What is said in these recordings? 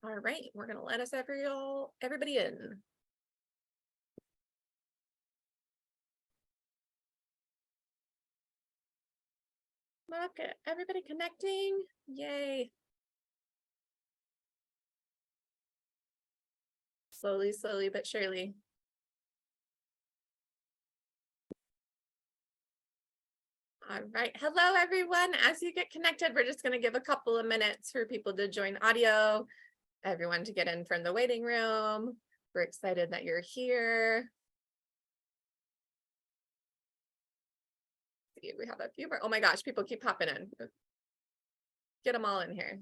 All right, we're gonna let us everybody in. Look at everybody connecting. Yay. Slowly, but surely. All right, hello everyone. As you get connected, we're just gonna give a couple of minutes for people to join audio, everyone to get in from the waiting room. We're excited that you're here. We have a few more. Oh my gosh, people keep popping in. Get them all in here.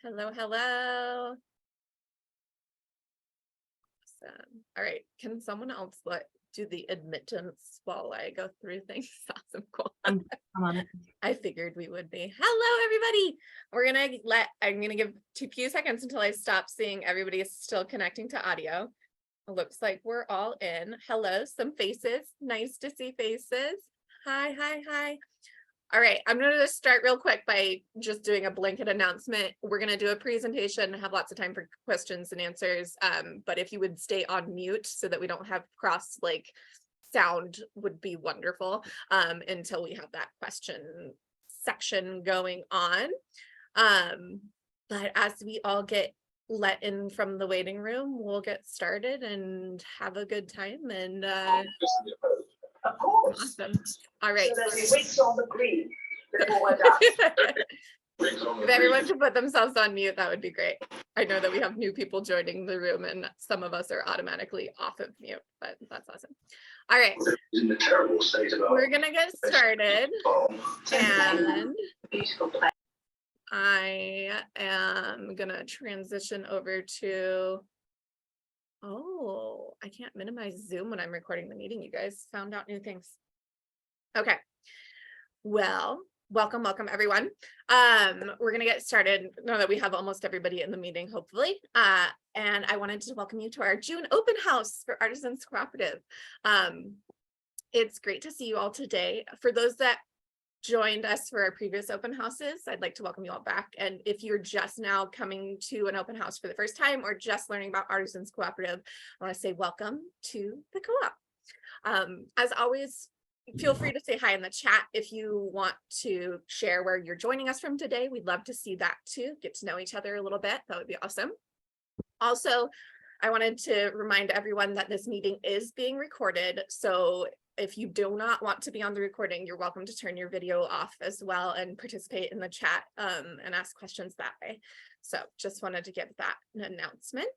Hello. Awesome. All right, can someone else do the admittance while I go through things? Awesome, cool. I'm on it. I figured we would be. Hello, everybody. I'm gonna give 2 few seconds until I stop seeing everybody is still connecting to audio. It looks like we're all in. Hello, some faces. Nice to see faces. Hi. All right, I'm going to just start real quick by just doing a blanket announcement. We're going to do a presentation, have lots of time for questions and answers. But if you would stay on mute so that we don't have cross sound would be wonderful until we have that question section going on. But as we all get let in from the waiting room, we'll get started and have a good time. And of course. Awesome. All right. So that we wait on the green before we're done. If everyone could put themselves on mute, that would be great. I know that we have new people joining the room and some of us are automatically off of mute, but that's awesome. All right. In the terrible state of we're gonna get started. And I am gonna transition over to, oh, I can't minimize Zoom when I'm recording the meeting. You guys found out new things. Okay, well, welcome everyone. We're gonna get started now that we have almost everybody in the meeting, hopefully. And I wanted to welcome you to our June open house for Artisans Cooperative. It's great to see you all today. For those that joined us for our previous open houses, I'd like to welcome you all back. And if you're just now coming to an open house for the first time or just learning about Artisans Cooperative, I want to say welcome to the co-op. As always, feel free to say hi in the chat if you want to share where you're joining us from today. We'd love to see that too, get to know each other a little bit. That would be awesome. Also, I wanted to remind everyone that this meeting is being recorded. So if you do not want to be on the recording, you're welcome to turn your video off as well and participate in the chat and ask questions that way. So just wanted to give that an announcement.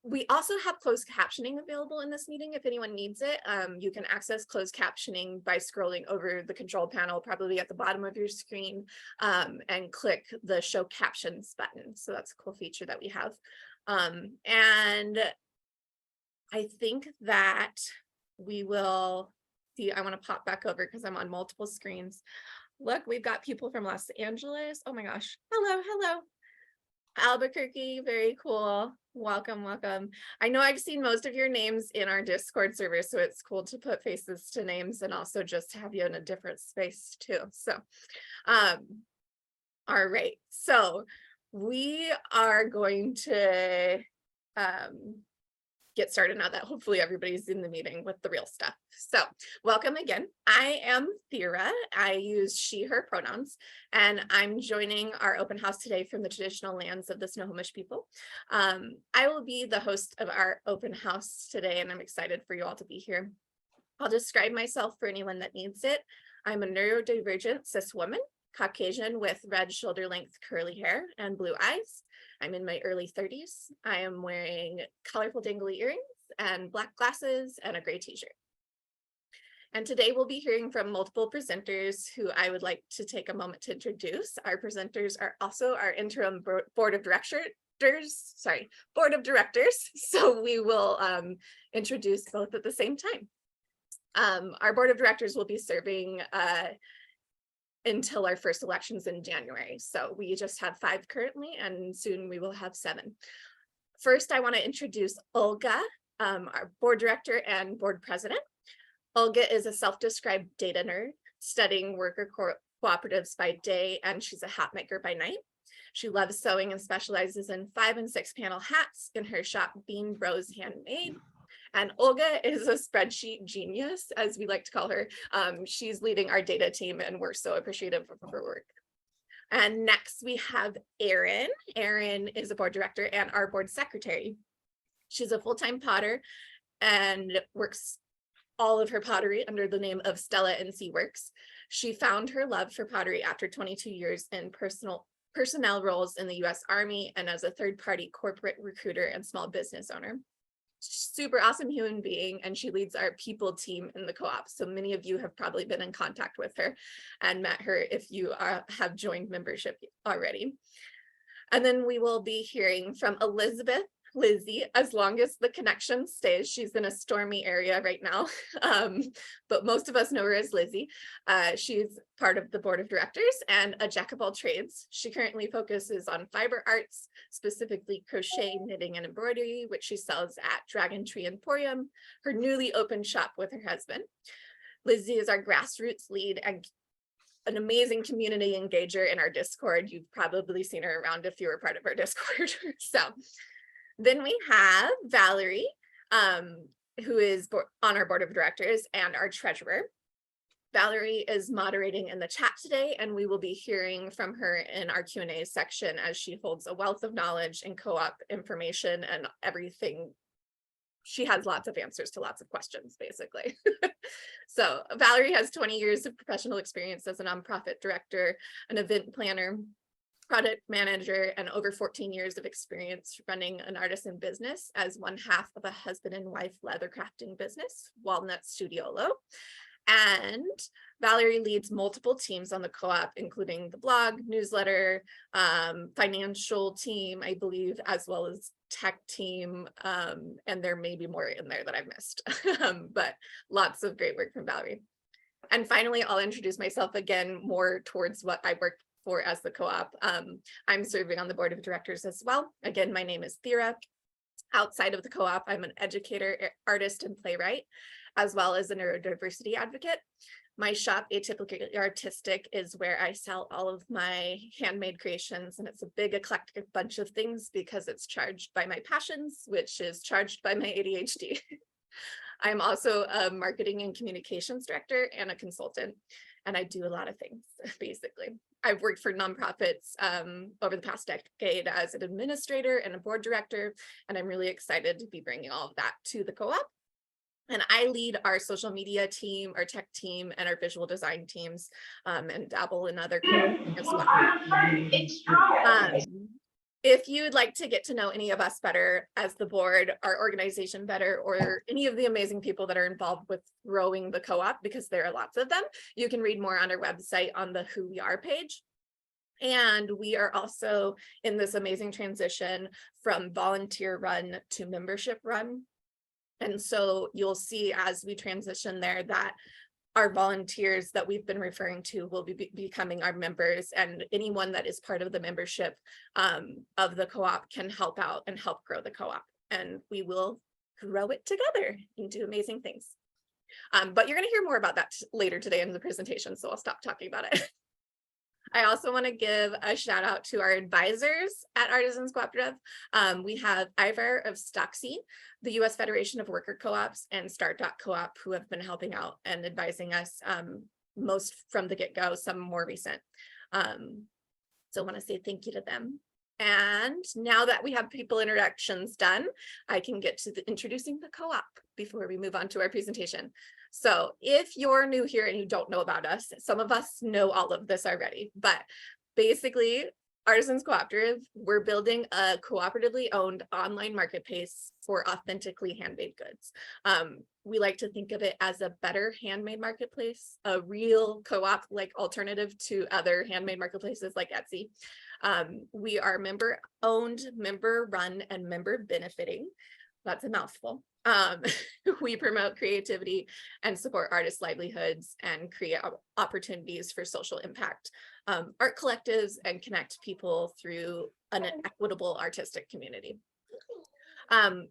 We also have closed captioning available in this meeting if anyone needs it. You can access closed captioning by scrolling over the control panel, probably at the bottom of your screen, and click the show captions button. So that's a cool feature that we have. And I think that we will see, I want to pop back over because I'm on multiple screens. Look, we've got people from Los Angeles. Oh my gosh. Hello. Albuquerque, very cool. Welcome. I know I've seen most of your names in our Discord server, so it's cool to put faces to names and also just to have you in a different space too. So, all right. So we are going to get started now that hopefully everybody's in the meeting with the real stuff. So welcome again. I am Thera. I use she, her pronouns, and I'm joining our open house today from the traditional lands of the Snohomish people. I will be the host of our open house today, and I'm excited for you all to be here. I'll describe myself for anyone that needs it. I'm a neurodivergent cis woman, Caucasian with red shoulder length curly hair and blue eyes. I'm in my early 30s. I am wearing colorful dangly earrings and black glasses and a gray t-shirt. And today we'll be hearing from multiple presenters who I would like to take a moment to introduce. Our presenters are also our interim board of directors. So we will introduce both at the same time. Our board of directors will be serving until our first elections in January. So we just have 5 currently, and soon we will have 7. First, I want to introduce Olga, our board director and board president. Olga is a self-described data nerd studying worker cooperatives by day, and she's a hat maker by night. She loves sewing and specializes in 5 and 6 panel hats in her shop, Bean Bros Handmade. And Olga is a spreadsheet genius, as we like to call her. She's leading our data team, and we're so appreciative of her work. And next we have Erin. Erin is a board director and our board secretary. She's a full-time potter and works all of her pottery under the name of Stella and C Works. She found her love for pottery after 22 years in personnel roles in the US Army and as a third-party corporate recruiter and small business owner. Super awesome human being, and she leads our people team in the co-op. So many of you have probably been in contact with her and met her if you have joined membership already. And then we will be hearing from Elizabeth, Lizzie, as long as the connection stays. She's in a stormy area right now, but most of us know her as Lizzie. She's part of the board of directors and a jack of all trades. She currently focuses on fiber arts, specifically crochet, knitting, and embroidery, which she sells at Dragon Tree Emporium, her newly opened shop with her husband. Lizzie is our grassroots lead and an amazing community engager in our Discord. You've probably seen her around if you were part of our Discord. So then we have Valerie, who is on our board of directors and our treasurer. Valerie is moderating in the chat today, and we will be hearing from her in our Q&A section as she holds a wealth of knowledge and co-op information and everything. She has lots of answers to lots of questions, basically. So Valerie has 20 years of professional experience as a nonprofit director, an event planner, product manager, and over 14 years of experience running an artisan business as one half of a husband and wife leather crafting business, Walnut Studiolo. And Valerie leads multiple teams on the co-op, including the blog, newsletter, financial team, I believe, as well as tech team. And there may be more in there that I've missed, but lots of great work from Valerie. And finally, I'll introduce myself again more towards what I work for as the co-op. I'm serving on the board of directors as well. Again, my name is Thera. Outside of the co-op, I'm an educator, artist, and playwright, as well as a neurodiversity advocate. My shop, Atypically Artistic, is where I sell all of my handmade creations, and it's a big eclectic bunch of things because it's charged by my passions, which is charged by my ADHD. I'm also a marketing and communications director and a consultant, and I do a lot of things, basically. I've worked for nonprofits over the past decade as an administrator and a board director, and I'm really excited to be bringing all of that to the co-op. And I lead our social media team, our tech team, and our visual design teams, and dabble in other as well. If you'd like to get to know any of us better as the board, our organization better, or any of the amazing people that are involved with growing the co-op, because there are lots of them, you can read more on our website on the Who We Are page. And we are also in this amazing transition from volunteer run to membership run. And so you'll see as we transition there that our volunteers that we've been referring to will be becoming our members, and anyone that is part of the membership of the co-op can help out and help grow the co-op, and we will grow it together and do amazing things. But you're going to hear more about that later today in the presentation, so I'll stop talking about it. I also want to give a shout out to our advisors at Artisans Cooperative. We have Ivar of Stocksy, the U.S. Federation of Worker Co-ops, and Start.coop, who have been helping out and advising us most from the get-go, some more recent. So I want to say thank you to them. And now that we have people introductions done, I can get to introducing the co-op before we move on to our presentation. So if you're new here and you don't know about us, some of us know all of this already, but basically Artisans Cooperative, we're building a cooperatively owned online marketplace for authentically handmade goods. We like to think of it as a better handmade marketplace, a real co-op like alternative to other handmade marketplaces like Etsy. We are member owned, member run, and member benefiting. That's a mouthful. We promote creativity and support artists' livelihoods and create opportunities for social impact, art collectives, and connect people through an equitable artistic community.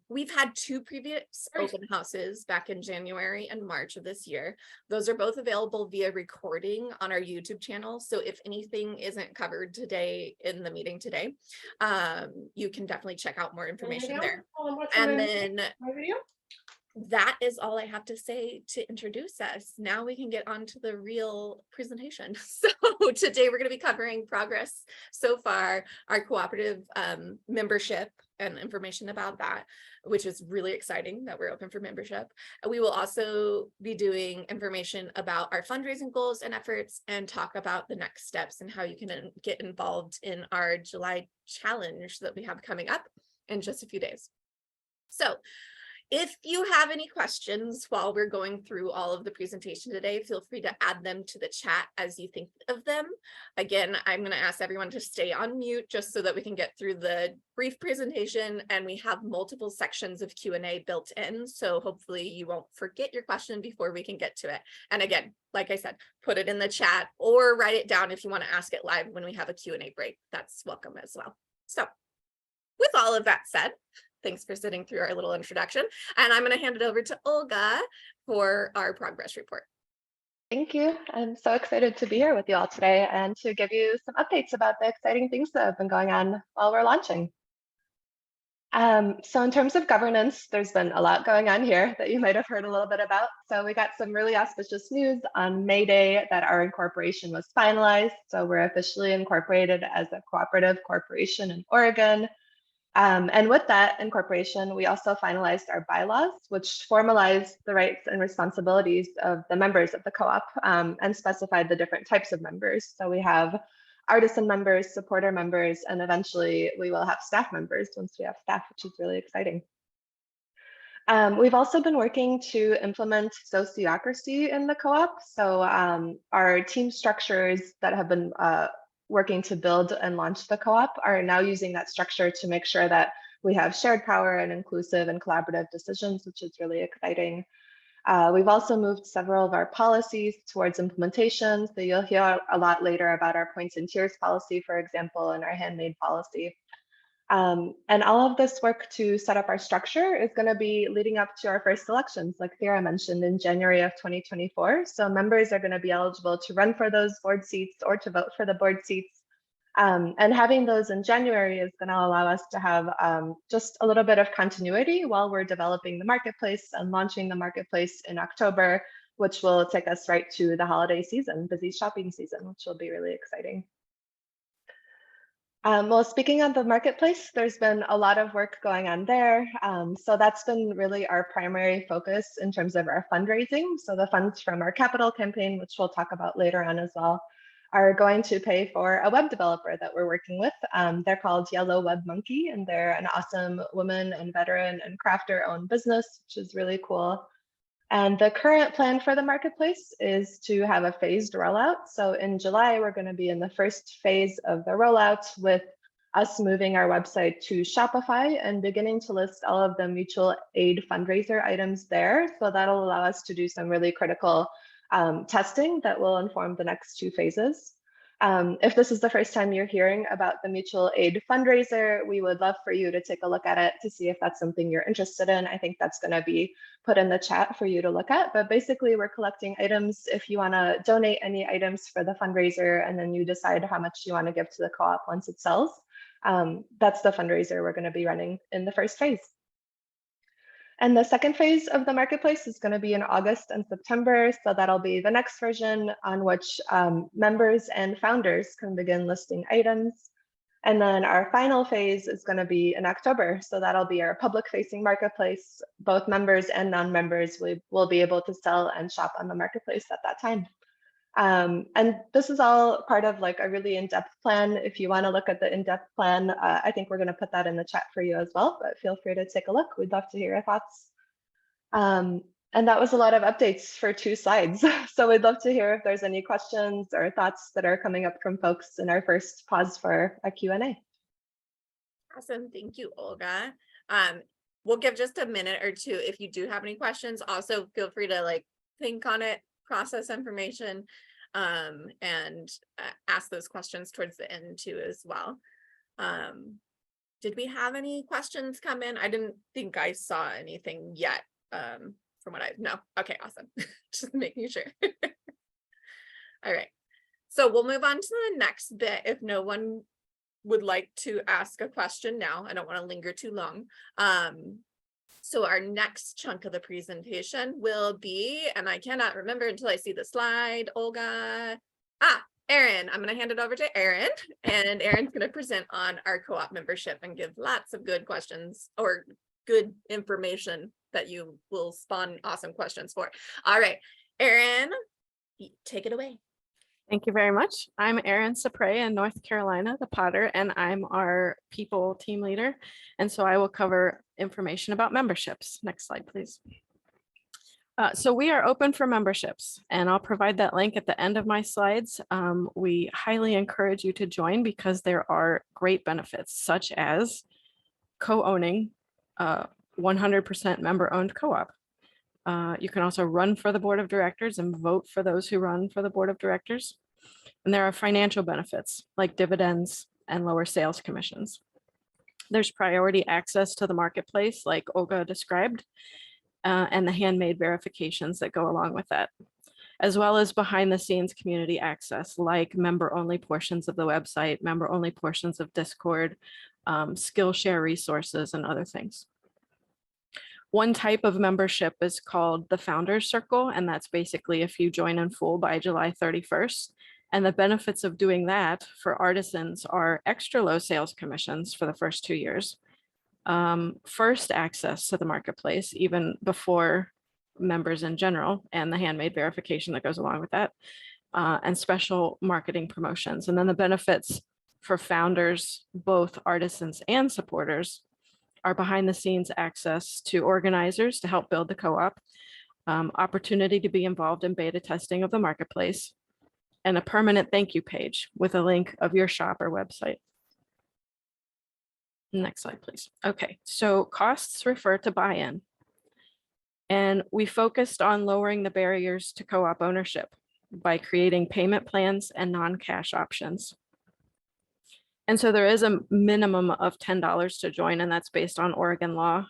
We've had 2 previous open houses back in January and March of this year. Those are both available via recording on our YouTube channel. So if anything isn't covered today in the meeting today, you can definitely check out more information there. And then that is all I have to say to introduce us. Now we can get on to the real presentation. So today we're going to be covering progress so far, our cooperative membership and information about that, which is really exciting that we're open for membership. We will also be doing information about our fundraising goals and efforts and talk about the next steps and how you can get involved in our July challenge that we have coming up in just a few days. So if you have any questions while we're going through all of the presentation today, feel free to add them to the chat as you think of them. Again, I'm going to ask everyone to stay on mute just so that we can get through the brief presentation, and we have multiple sections of Q&A built in. So hopefully you won't forget your question before we can get to it. And again, like I said, put it in the chat or write it down if you want to ask it live when we have a Q&A break. That's welcome as well. So with all of that said, thanks for sitting through our little introduction. And I'm going to hand it over to Olga for our progress report. Thank you. I'm so excited to be here with you all today and to give you some updates about the exciting things that have been going on while we're launching. So in terms of governance, there's been a lot going on here that you might have heard a little bit about. So we got some really auspicious news on May Day that our incorporation was finalized. So we're officially incorporated as a cooperative corporation in Oregon. And with that incorporation, we also finalized our bylaws, which formalized the rights and responsibilities of the members of the co-op and specified the different types of members. So we have artisan members, supporter members, and eventually we will have staff members once we have staff, which is really exciting. We've also been working to implement sociocracy in the co-op. So our team structures that have been working to build and launch the co-op are now using that structure to make sure that we have shared power and inclusive and collaborative decisions, which is really exciting. We've also moved several of our policies towards implementation. So you'll hear a lot later about our points and tiers policy, for example, and our handmade policy. And all of this work to set up our structure is going to be leading up to our first elections, like Sarah mentioned, in January of 2024. So members are going to be eligible to run for those board seats or to vote for the board seats. And having those in January is going to allow us to have just a little bit of continuity while we're developing the marketplace and launching the marketplace in October, which will take us right to the holiday season, busy shopping season, which will be really exciting. Well, speaking of the marketplace, there's been a lot of work going on there. So that's been really our primary focus in terms of our fundraising. So the funds from our capital campaign, which we'll talk about later on as well, are going to pay for a web developer that we're working with. They're called Yellow Web Monkey, and they're an awesome woman and veteran and crafter owned business, which is really cool. And the current plan for the marketplace is to have a phased rollout. So in July, we're going to be in the first phase of the rollout with us moving our website to Shopify and beginning to list all of the mutual aid fundraiser items there. So that'll allow us to do some really critical testing that will inform the next 2 phases. If this is the first time you're hearing about the mutual aid fundraiser, we would love for you to take a look at it to see if that's something you're interested in. I think that's going to be put in the chat for you to look at. But basically, we're collecting items. If you want to donate any items for the fundraiser, and then you decide how much you want to give to the co-op once it sells, that's the fundraiser we're going to be running in the first phase. And the second phase of the marketplace is going to be in August and September. So that'll be the next version on which members and founders can begin listing items. And then our final phase is going to be in October. So that'll be our public facing marketplace. Both members and non-members will be able to sell and shop on the marketplace at that time. And this is all part of like a really in-depth plan. If you want to look at the in-depth plan, I think we're going to put that in the chat for you as well, but feel free to take a look. We'd love to hear your thoughts. And that was a lot of updates for 2 slides. So we'd love to hear if there's any questions or thoughts that are coming up from folks in our first pause for a Q&A. Awesome. Thank you, Olga. We'll give just a minute or 2 if you do have any questions. Also, feel free to like think on it, process information, and ask those questions towards the end too as well. Did we have any questions come in? I didn't think I saw anything yet. From what no. Okay, awesome. Just making sure. All right. So we'll move on to the next bit. If no one would like to ask a question now, I don't want to linger too long. So our next chunk of the presentation will be, and I cannot remember until I see the slide, Olga. Erin, I'm going to hand it over to Erin, and Erin's going to present on our co-op membership and give lots of good questions or good information that you will spawn awesome questions for. All right, Erin, take it away. Thank you very much. I'm Erin Sapre in North Carolina, the Potter, and I'm our people team leader. And so I will cover information about memberships. Next slide, please. So we are open for memberships, and I'll provide that link at the end of my slides. We highly encourage you to join because there are great benefits, such as co-owning 100% member-owned co-op. You can also run for the board of directors and vote for those who run for the board of directors. And there are financial benefits like dividends and lower sales commissions. There's priority access to the marketplace like Olga described, and the handmade verifications that go along with that, as well as behind the scenes community access like member only portions of the website, member only portions of Discord, Skillshare resources and other things. One type of membership is called the Founders Circle, and that's basically if you join in full by July 31st. And the benefits of doing that for artisans are extra low sales commissions for the first 2 years, first access to the marketplace, even before members in general, and the handmade verification that goes along with that, and special marketing promotions. And then the benefits for founders, both artisans and supporters, are behind the scenes access to organizers to help build the co-op, opportunity to be involved in beta testing of the marketplace, and a permanent thank you page with a link of your shop or website. Next slide, please. Okay, so costs refer to buy-in. And we focused on lowering the barriers to co-op ownership by creating payment plans and non-cash options. And so there is a minimum of $10 to join, and that's based on Oregon law.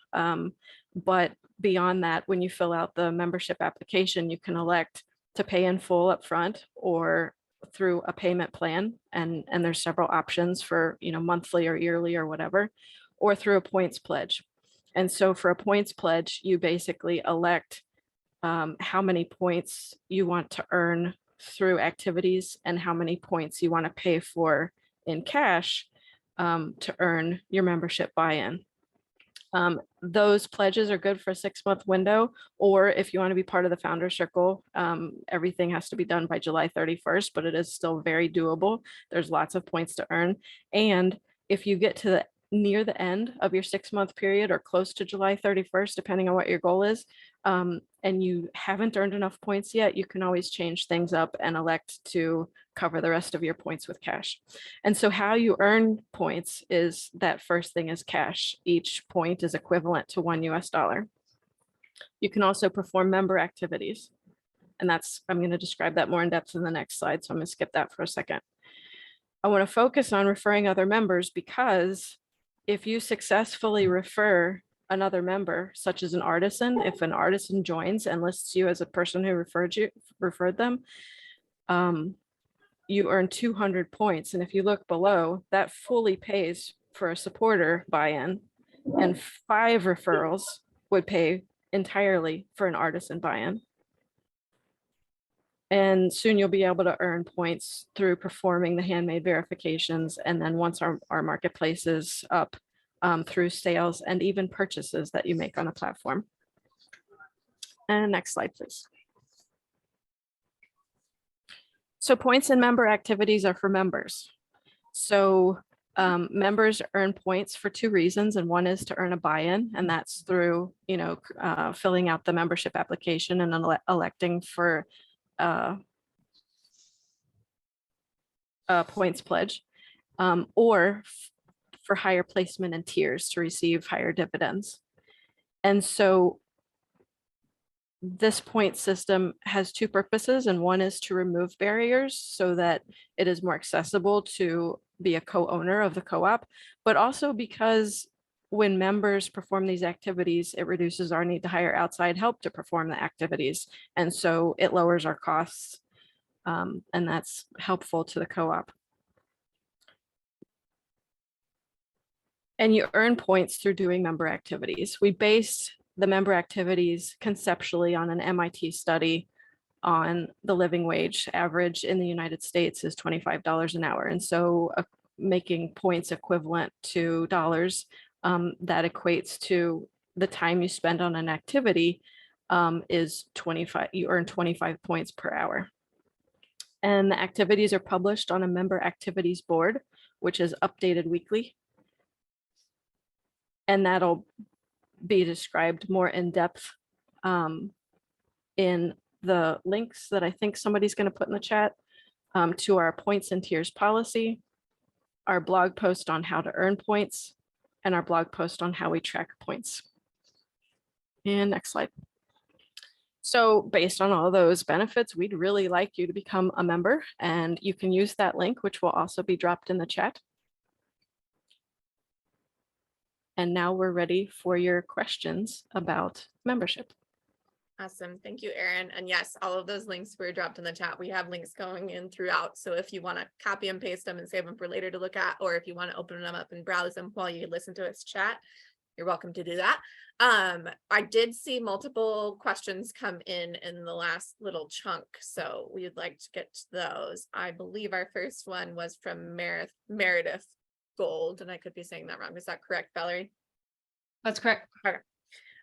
But beyond that, when you fill out the membership application, you can elect to pay in full upfront or through a payment plan. And there's several options for, monthly or yearly or whatever, or through a points pledge. And so for a points pledge, you basically elect how many points you want to earn through activities and how many points you want to pay for in cash to earn your membership buy-in. Those pledges are good for a 6-month window, or if you want to be part of the Founder Circle, everything has to be done by July 31st, but it is still very doable. There's lots of points to earn. And if you get to near the end of your 6-month period or close to July 31st, depending on what your goal is, and you haven't earned enough points yet, you can always change things up and elect to cover the rest of your points with cash. And so how you earn points is that first thing is cash. Each point is equivalent to $1 US. You can also perform member activities. And I'm going to describe that more in depth in the next slide. So I'm going to skip that for a second. I want to focus on referring other members because if you successfully refer another member, such as an artisan, if an artisan joins and lists you as a person who referred them, you earn 200 points. And if you look below, that fully pays for a supporter buy-in, and 5 referrals would pay entirely for an artisan buy-in. And soon you'll be able to earn points through performing the handmade verifications. And then once our marketplace is up, through sales and even purchases that you make on a platform. And next slide, please. So points and member activities are for members. So members earn points for 2 reasons, and one is to earn a buy-in, and that's through filling out the membership application and electing for a points pledge, or for higher placement in tiers to receive higher dividends. And so this point system has two purposes, and one is to remove barriers so that it is more accessible to be a co-owner of the co-op, but also because when members perform these activities, it reduces our need to hire outside help to perform the activities. And so it lowers our costs, and that's helpful to the co-op. And you earn points through doing member activities. We based the member activities conceptually on an MIT study on the living wage average in the United States is $25 an hour. And so making points equivalent to dollars, that equates to the time you spend on an activity is 25, you earn 25 points per hour. And the activities are published on a member activities board, which is updated weekly. And that'll be described more in depth in the links that I think somebody's going to put in the chat to our points and tiers policy, our blog post on how to earn points, and our blog post on how we track points. And next slide. So based on all those benefits, we'd really like you to become a member, and you can use that link, which will also be dropped in the chat. And now we're ready for your questions about membership. Awesome. Thank you, Erin. And yes, all of those links were dropped in the chat. We have links going in throughout. So if you want to copy and paste them and save them for later to look at, or if you want to open them up and browse them while you listen to us chat, you're welcome to do that. I did see multiple questions come in the last little chunk, so we'd like to get to those. I believe our first one was from Meredith Gold, and I could be saying that wrong. Is that correct, Valerie? That's correct. Okay.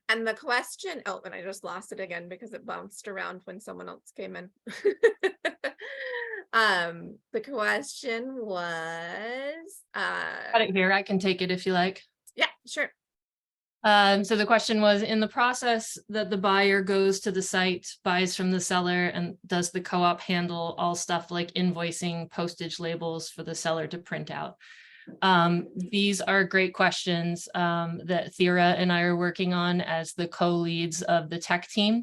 And the question, oh, and I just lost it again because it bounced around when someone else came in. The question was, Got it here. I can take it if you like. yeah, sure. So the question was, in the process that the buyer goes to the site, buys from the seller, and does the co-op handle all stuff like invoicing, postage labels for the seller to print out? These are great questions that Thera and I are working on as the co-leads of the tech team.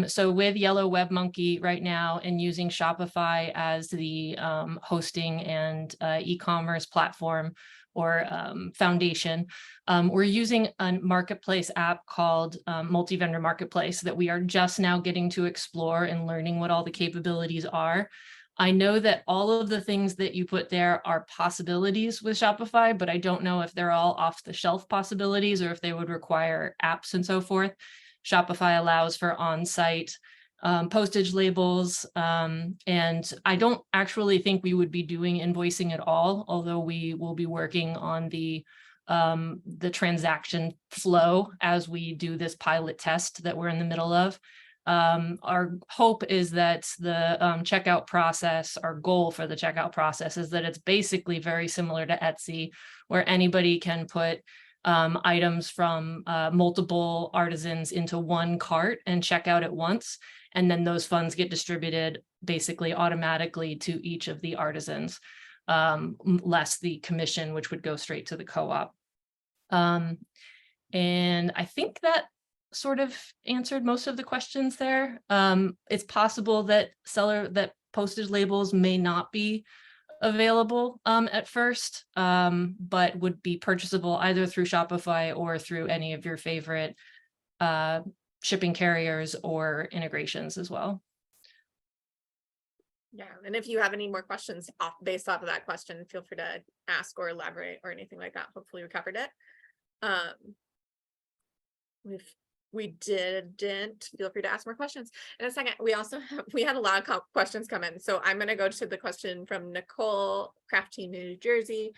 So with Yellow Web Monkey right now and using Shopify as the hosting and e-commerce platform or foundation, we're using a marketplace app called Multi-Vendor Marketplace that we are just now getting to explore and learning what all the capabilities are. I know that all of the things that you put there are possibilities with Shopify, but I don't know if they're all off-the-shelf possibilities or if they would require apps and so forth. Shopify allows for on-site postage labels, and I don't actually think we would be doing invoicing at all, although we will be working on the transaction flow as we do this pilot test that we're in the middle of. Our hope is that the checkout process, our goal for the checkout process is that it's basically very similar to Etsy, where anybody can put items from multiple artisans into one cart and check out at once. And then those funds get distributed basically automatically to each of the artisans, less the commission, which would go straight to the co-op. And I think that sort of answered most of the questions there. It's possible that postage labels may not be available at first, but would be purchasable either through Shopify or through any of your favorite shipping carriers or integrations as well. Yeah, and if you have any more questions based off of that question, feel free to ask or elaborate or anything like that. Hopefully we covered it. We didn't, feel free to ask more questions in a second. We had a lot of questions come in, so I'm going to go to the question from Nicole Crafty, New Jersey.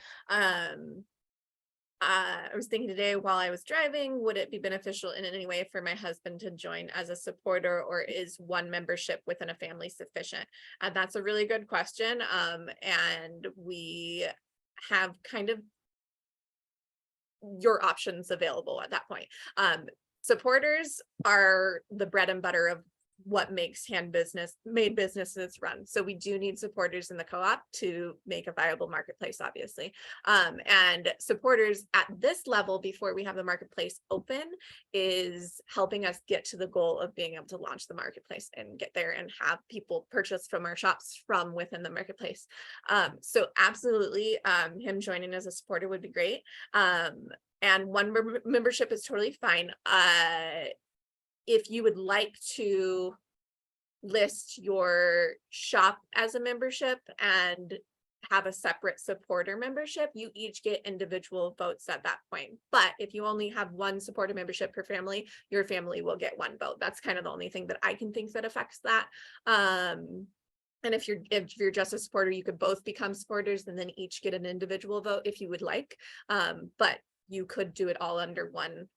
I was thinking today while I was driving, would it be beneficial in any way for my husband to join as a supporter, or is one membership within a family sufficient? And that's a really good question. And we have kind of your options available at that point. Supporters are the bread and butter of what makes made businesses run. So we do need supporters in the co-op to make a viable marketplace, obviously. And supporters at this level, before we have the marketplace open, is helping us get to the goal of being able to launch the marketplace and get there and have people purchase from our shops from within the marketplace. So absolutely, him joining as a supporter would be great. And one membership is totally fine. If you would like to list your shop as a membership and have a separate supporter membership, you each get individual votes at that point. But if you only have one supporter membership per family, your family will get one vote. That's kind of the only thing that I can think that affects that. And if you're just a supporter, you could both become supporters and then each get an individual vote if you would like. But you could do it all under one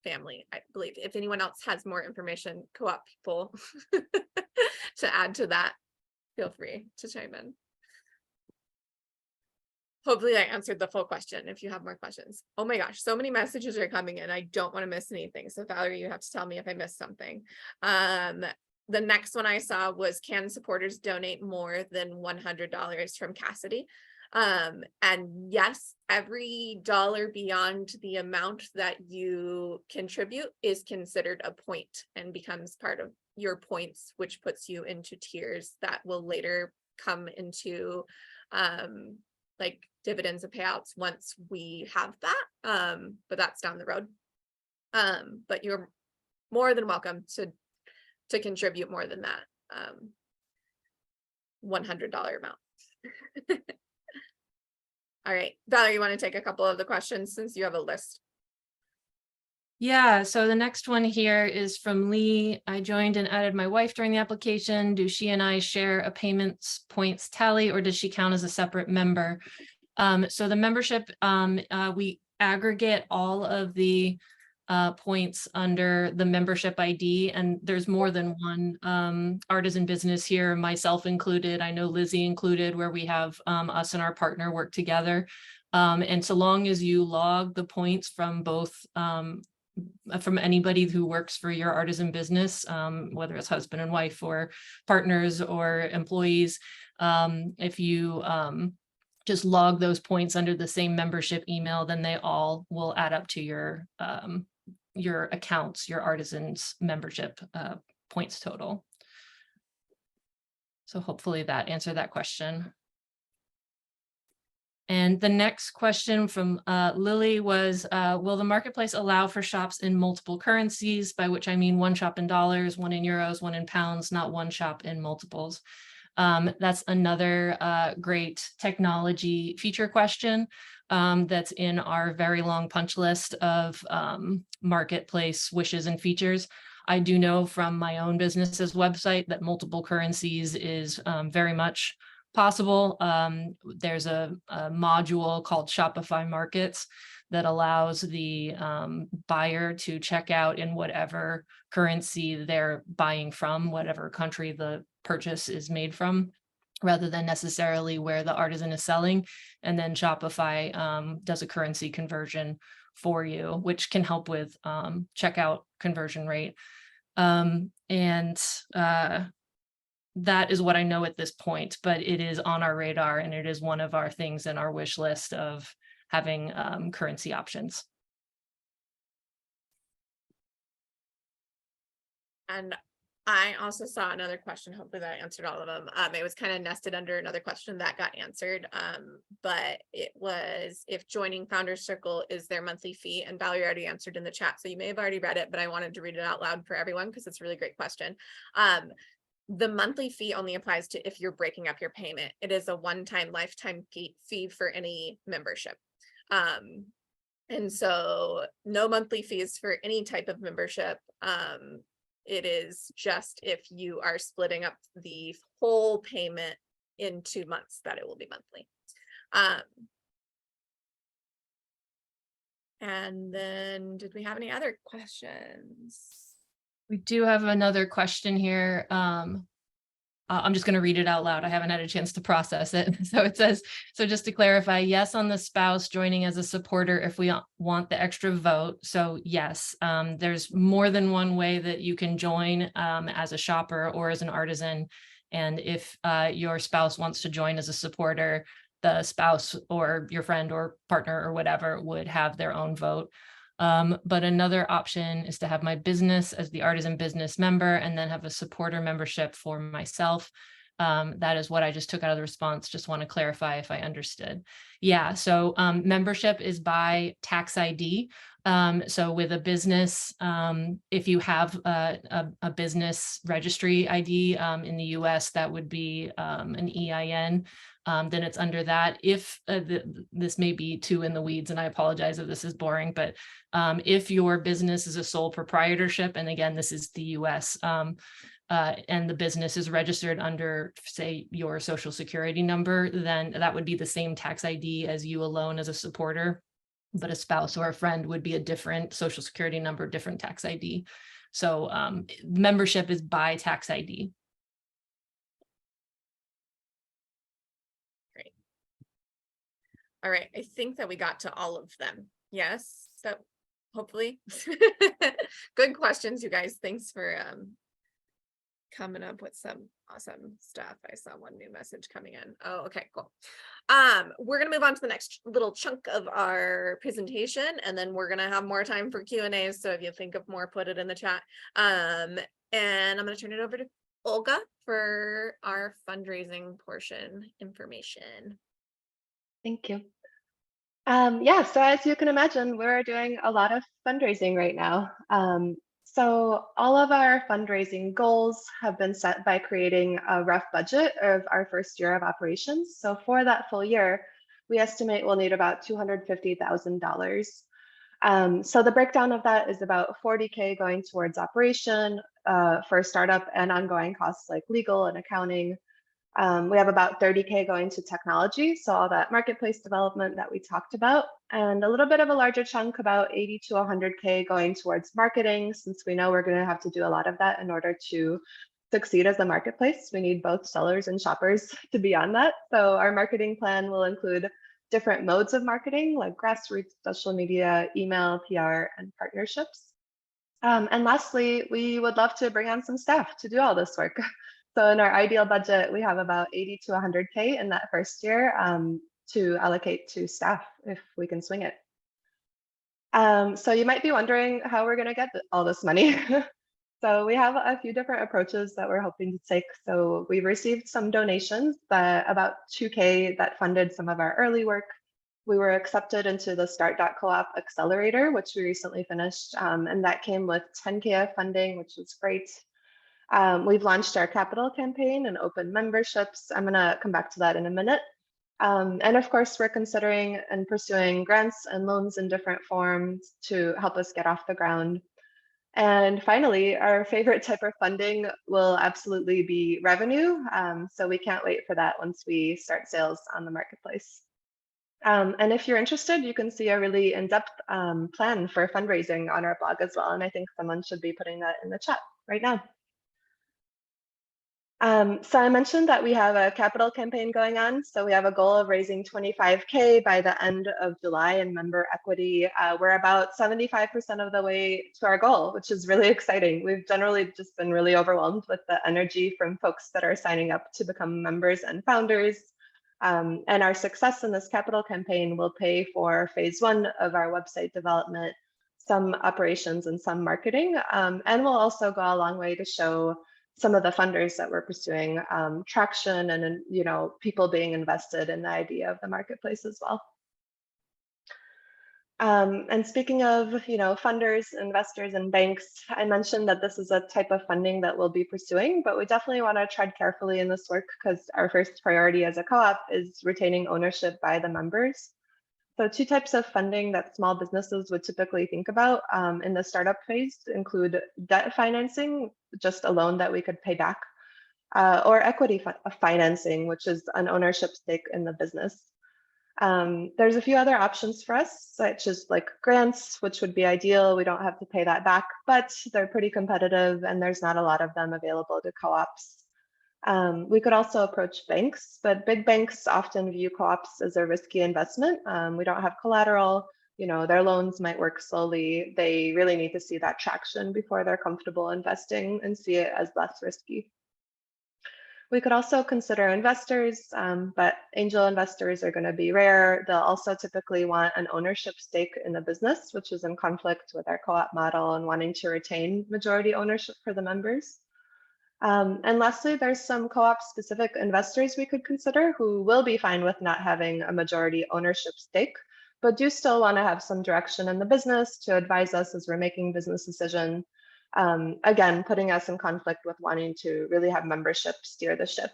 family, I believe. If anyone else has more information, co-op people to add to that, feel free to chime in. Hopefully I answered the full question. If you have more questions. Oh my gosh, so many messages are coming in. I don't want to miss anything. So Valerie, you have to tell me if I missed something. The next one I saw was, can supporters donate more than $100 from Cassidy? And yes, every dollar beyond the amount that you contribute is considered a point and becomes part of your points, which puts you into tiers that will later come into like dividends and payouts once we have that. But that's down the road. But you're more than welcome to contribute more than that $100 amount. All right, Valerie, you want to take a couple of the questions since you have a list? Yeah, so the next one here is from Lee. I joined and added my wife during the application. Do she and I share a payments points tally, or does she count as a separate member? So the membership, we aggregate all of the points under the membership ID, and there's more than one artisan business here, myself included. I know Lizzie included, where we have us and our partner work together. And so long as you log the points from both, from anybody who works for your artisan business, whether it's husband and wife or partners or employees, if you just log those points under the same membership email, then they all will add up to your accounts, your artisans membership points total. So hopefully that answered that question. And the next question from Lily was, will the marketplace allow for shops in multiple currencies, by which I mean one shop in dollars, one in euros, one in pounds, not one shop in multiples? That's another great technology feature question that's in our very long punch list of marketplace wishes and features. I do know from my own business's website that multiple currencies is very much possible. There's a module called Shopify Markets that allows the buyer to check out in whatever currency they're buying from, whatever country the purchase is made from, rather than necessarily where the artisan is selling. And then Shopify does a currency conversion for you, which can help with checkout conversion rate. That is what I know at this point, but it is on our radar, and it is one of our things in our wish list of having currency options. And I also saw another question. Hopefully that answered all of them. It was kind of nested under another question that got answered. But it was, if joining Founders Circle is their monthly fee, and Valerie already answered in the chat, so you may have already read it, but I wanted to read it out loud for everyone because it's a really great question. The monthly fee only applies to if you're breaking up your payment. It is a one-time lifetime fee for any membership. And so no monthly fees for any type of membership. It is just if you are splitting up the whole payment in 2 months that it will be monthly. And then did we have any other questions? We do have another question here. I'm just going to read it out loud. I haven't had a chance to process it. So it says, so just to clarify, yes on the spouse joining as a supporter if we want the extra vote. So yes, there's more than one way that you can join as a shopper or as an artisan. And if your spouse wants to join as a supporter, the spouse or your friend or partner or whatever would have their own vote. But another option is to have my business as the artisan business member and then have a supporter membership for myself. That is what I just took out of the response. Just want to clarify if I understood. Yeah, so membership is by tax ID. So with a business, if you have a business registry ID in the US, that would be an EIN. Then it's under that. If this may be too in the weeds, and I apologize if this is boring, but if your business is a sole proprietorship, and again, this is the US, and the business is registered under, say, your social security number, then that would be the same tax ID as you alone as a supporter, but a spouse or a friend would be a different social security number, different tax ID. So membership is by tax ID. All right, I think that we got to all of them. Yes, so hopefully. Good questions, you guys. Thanks for coming up with some awesome stuff. I saw one new message coming in. Oh, okay, cool. We're gonna move on to the next little chunk of our presentation, and then we're gonna have more time for Q&A. So if you think of more, put it in the chat. And I'm gonna turn it over to Olga for our fundraising portion information. Thank you. Yeah, so as you can imagine, we're doing a lot of fundraising right now. So all of our fundraising goals have been set by creating a rough budget of our first year of operations. So for that full year, we estimate we'll need about $250,000. So the breakdown of that is about $40K going towards operation for startup and ongoing costs like legal and accounting. We have about $30K going to technology, so all that marketplace development that we talked about, and a little bit of a larger chunk, about 80 to 100K going towards marketing, since we know we're going to have to do a lot of that in order to succeed as a marketplace. We need both sellers and shoppers to be on that. So our marketing plan will include different modes of marketing like grassroots, social media, email, PR, and partnerships. And lastly, we would love to bring on some staff to do all this work. So in our ideal budget, we have about 80 to 100K in that first year to allocate to staff if we can swing it. So you might be wondering how we're going to get all this money. So we have a few different approaches that we're hoping to take. So we've received some donations, about 2K that funded some of our early work. We were accepted into the Start.coop accelerator, which we recently finished, and that came with 10K of funding, which was great. We've launched our capital campaign and open memberships. I'm going to come back to that in a minute. And of course, we're considering and pursuing grants and loans in different forms to help us get off the ground. And finally, our favorite type of funding will absolutely be revenue. So we can't wait for that once we start sales on the marketplace. And if you're interested, you can see a really in-depth plan for fundraising on our blog as well. And I think someone should be putting that in the chat right now. So I mentioned that we have a capital campaign going on. So we have a goal of raising 25K by the end of July in member equity. We're about 75% of the way to our goal, which is really exciting. We've generally just been really overwhelmed with the energy from folks that are signing up to become members and founders. And our success in this capital campaign will pay for phase 1 of our website development, some operations and some marketing, and will also go a long way to show some of the funders that we're pursuing traction and, you know, people being invested in the idea of the marketplace as well. And speaking of, you know, funders, investors, and banks, I mentioned that this is a type of funding that we'll be pursuing, but we definitely want to tread carefully in this work because our first priority as a co-op is retaining ownership by the members. So 2 types of funding that small businesses would typically think about in the startup phase include debt financing, just a loan that we could pay back, or equity financing, which is an ownership stake in the business. There's a few other options for us, such as like grants, which would be ideal. We don't have to pay that back, but they're pretty competitive and there's not a lot of them available to co-ops. We could also approach banks, but big banks often view co-ops as a risky investment. We don't have collateral, their loans might work slowly. They really need to see that traction before they're comfortable investing and see it as less risky. We could also consider investors, but angel investors are going to be rare. They'll also typically want an ownership stake in the business, which is in conflict with our co-op model and wanting to retain majority ownership for the members. And lastly, there's some co-op specific investors we could consider who will be fine with not having a majority ownership stake, but do still want to have some direction in the business to advise us as we're making business decisions. Again, putting us in conflict with wanting to really have membership steer the ship.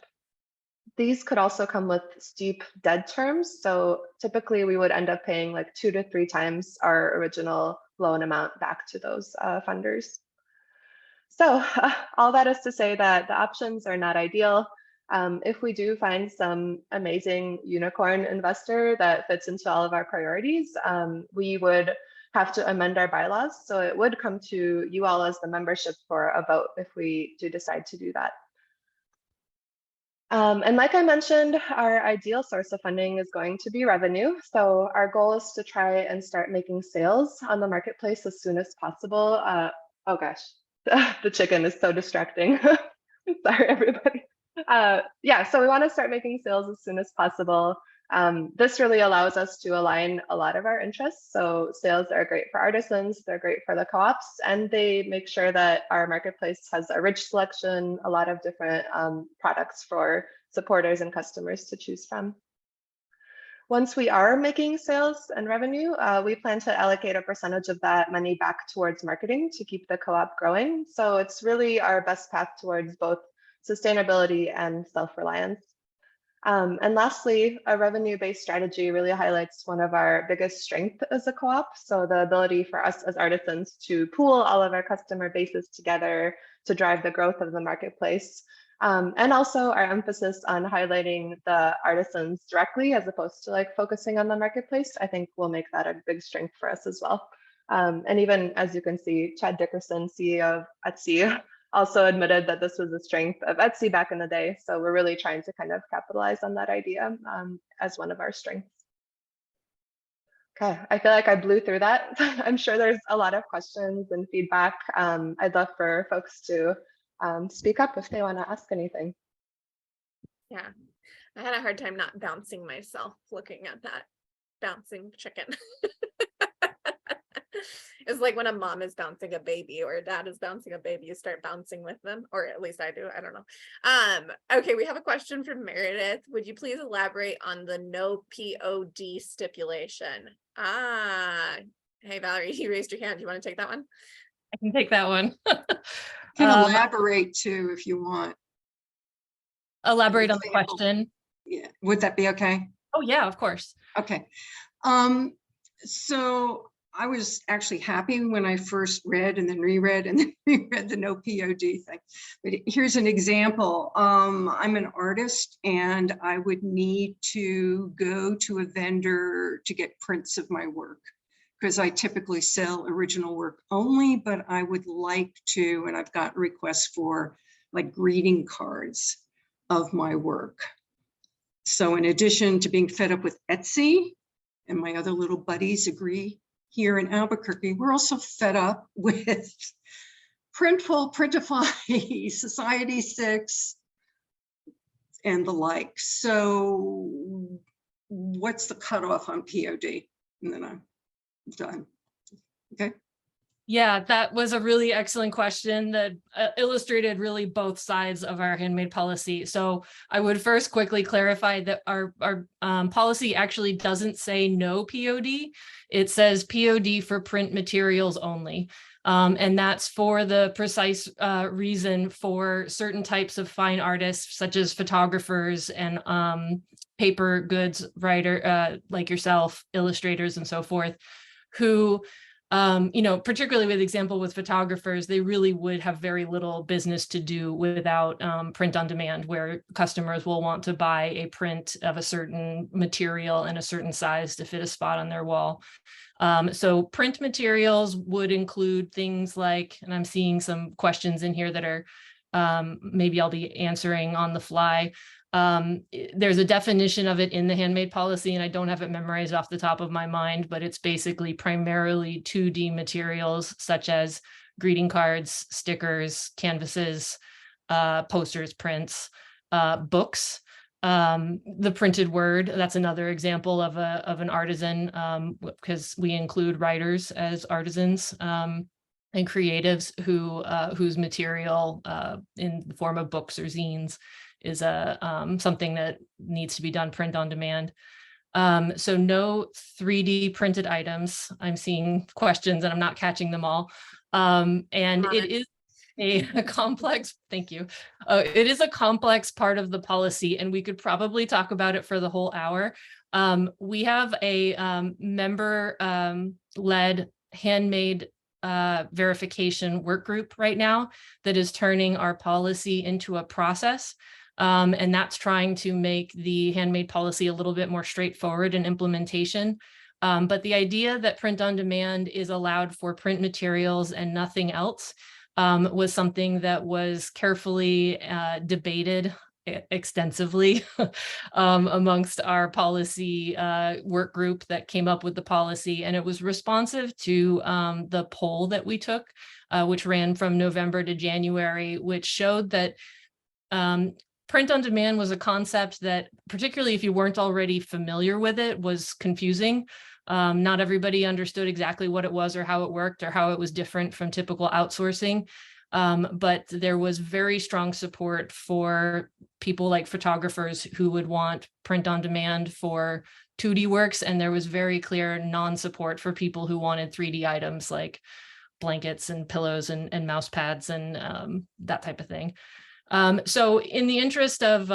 These could also come with steep dead terms. So typically we would end up paying like 2 to 3 times our original loan amount back to those funders. So all that is to say that the options are not ideal. If we do find some amazing unicorn investor that fits into all of our priorities, we would have to amend our bylaws. So it would come to you all as the membership for a vote if we do decide to do that. And like I mentioned, our ideal source of funding is going to be revenue. So our goal is to try and start making sales on the marketplace as soon as possible. Oh gosh, the chicken is so distracting. Sorry, everybody. Yeah, so we want to start making sales as soon as possible. This really allows us to align a lot of our interests. So sales are great for artisans, they're great for the co-ops, and they make sure that our marketplace has a rich selection, a lot of different products for supporters and customers to choose from. Once we are making sales and revenue, we plan to allocate a percentage of that money back towards marketing to keep the co-op growing. So it's really our best path towards both sustainability and self-reliance. And lastly, a revenue-based strategy really highlights one of our biggest strengths as a co-op. So the ability for us as artisans to pool all of our customer bases together to drive the growth of the marketplace. And also our emphasis on highlighting the artisans directly as opposed to like focusing on the marketplace, I think will make that a big strength for us as well. And even as you can see, Chad Dickerson, CEO of Etsy, also admitted that this was a strength of Etsy back in the day. So we're really trying to kind of capitalize on that idea as one of our strengths. Okay, I feel like I blew through that. I'm sure there's a lot of questions and feedback. I'd love for folks to speak up if they want to ask anything. Yeah, I had a hard time not bouncing myself looking at that bouncing chicken. It's like when a mom is bouncing a baby or a dad is bouncing a baby, you start bouncing with them, or at least I do. I don't know. Okay, we have a question from Meredith. Would you please elaborate on the no POD stipulation? Hey, Valerie, you raised your hand. Do you want to take that one? I can take that one. Can elaborate too if you want. Elaborate on the question. Yeah, would that be okay? Oh yeah, of course. Okay. So I was actually happy when I first read and then reread and then reread the no POD thing. But here's an example. I'm an artist and I would need to go to a vendor to get prints of my work because I typically sell original work only, but I would like to, and I've got requests for like greeting cards of my work. So in addition to being fed up with Etsy, and my other little buddies agree here in Albuquerque, we're also fed up with Printful, Printify, Society 6, and the like. So what's the cutoff on POD? And then I'm done. Okay. Yeah, that was a really excellent question that illustrated really both sides of our handmade policy. So I would first quickly clarify that our policy actually doesn't say no POD. It says POD for print materials only. And that's for the precise reason for certain types of fine artists, such as photographers and paper goods writer like yourself, illustrators and so forth, who particularly with example with photographers, they really would have very little business to do without print on demand, where customers will want to buy a print of a certain material and a certain size to fit a spot on their wall. So print materials would include things like, and I'm seeing some questions in here that are maybe I'll be answering on the fly. There's a definition of it in the handmade policy, and I don't have it memorized off the top of my mind, but it's basically primarily 2D materials such as greeting cards, stickers, canvases, posters, prints, books. The printed word, that's another example of an artisan, because we include writers as artisans, and creatives whose material in the form of books or zines is something that needs to be done print on demand. So no 3D printed items. I'm seeing questions and I'm not catching them all. And it is a complex, thank you. It is a complex part of the policy, and we could probably talk about it for the whole hour. We have a member led handmade verification work group right now that is turning our policy into a process. And that's trying to make the handmade policy a little bit more straightforward in implementation. But the idea that print on demand is allowed for print materials and nothing else was something that was carefully debated extensively amongst our policy work group that came up with the policy. And it was responsive to the poll that we took, which ran from November to January, which showed that print on demand was a concept that, particularly if you weren't already familiar with it, was confusing. Not everybody understood exactly what it was or how it worked or how it was different from typical outsourcing. But there was very strong support for people like photographers who would want print on demand for 2D works. And there was very clear non-support for people who wanted 3D items like blankets and pillows and mouse pads and that type of thing. So in the interest of,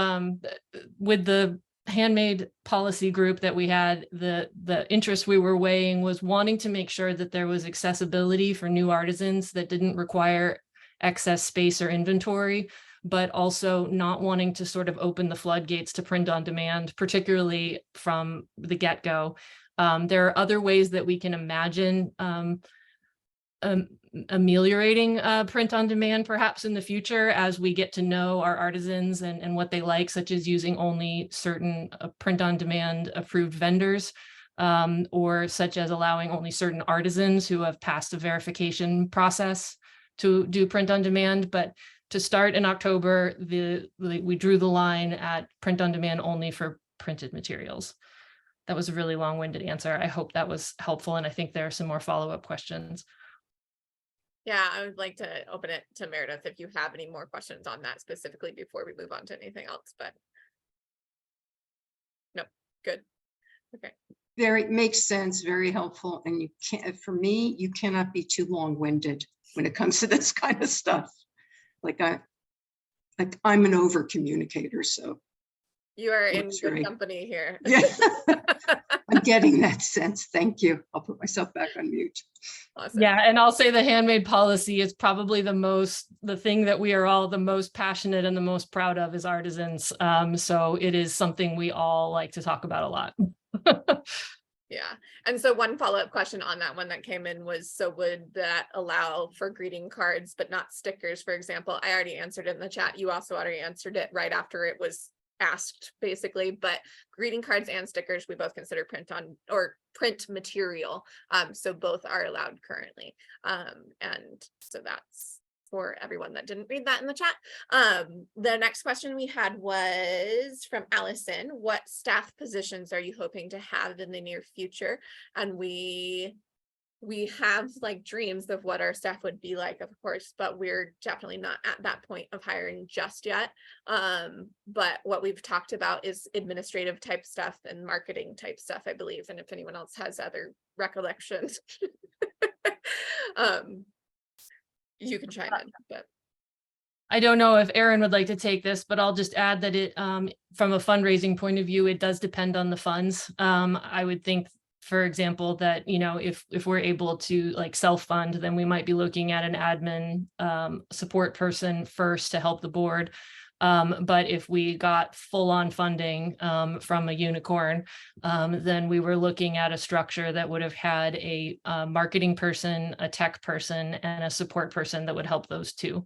with the handmade policy group that we had, the interest we were weighing was wanting to make sure that there was accessibility for new artisans that didn't require excess space or inventory, but also not wanting to sort of open the floodgates to print on demand, particularly from the get-go. There are other ways that we can imagine ameliorating print on demand perhaps in the future as we get to know our artisans and what they like, such as using only certain print on demand approved vendors, or such as allowing only certain artisans who have passed a verification process to do print on demand. But to start in October, we drew the line at print on demand only for printed materials. That was a really long-winded answer. I hope that was helpful, and I think there are some more follow-up questions. Yeah, I would like to open it to Meredith if you have any more questions on that specifically before we move on to anything else, but no, good. Okay. Makes sense, very helpful. And you can't, for me, you cannot be too long-winded when it comes to this kind of stuff. Like I'm an over communicator, so. You are in That's good right. company here. Yeah. I'm getting that sense. Thank you. I'll put myself back on mute. Awesome. Yeah, and I'll say the handmade policy is probably the thing that we are all the most passionate and the most proud of as artisans. So it is something we all like to talk about a lot. Yeah. And so one follow-up question on that one that came in was, so would that allow for greeting cards, but not stickers, for example? I already answered it in the chat. You also already answered it right after it was asked, basically. But greeting cards and stickers, we both consider print on or print material. So both are allowed currently. And so that's for everyone that didn't read that in the chat. The next question we had was from Allison. What staff positions are you hoping to have in the near future? And we have like dreams of what our staff would be like, of course, but we're definitely not at that point of hiring just yet. But what we've talked about is administrative type stuff and marketing type stuff, I believe. And if anyone else has other recollections, you can chime in. But I don't know if Erin would like to take this, but I'll just add that it, from a fundraising point of view, it does depend on the funds. I would think, for example, that, you know, if we're able to like self-fund, then we might be looking at an admin support person first to help the board. But if we got full-on funding from a unicorn, then we were looking at a structure that would have had a marketing person, a tech person, and a support person that would help those two.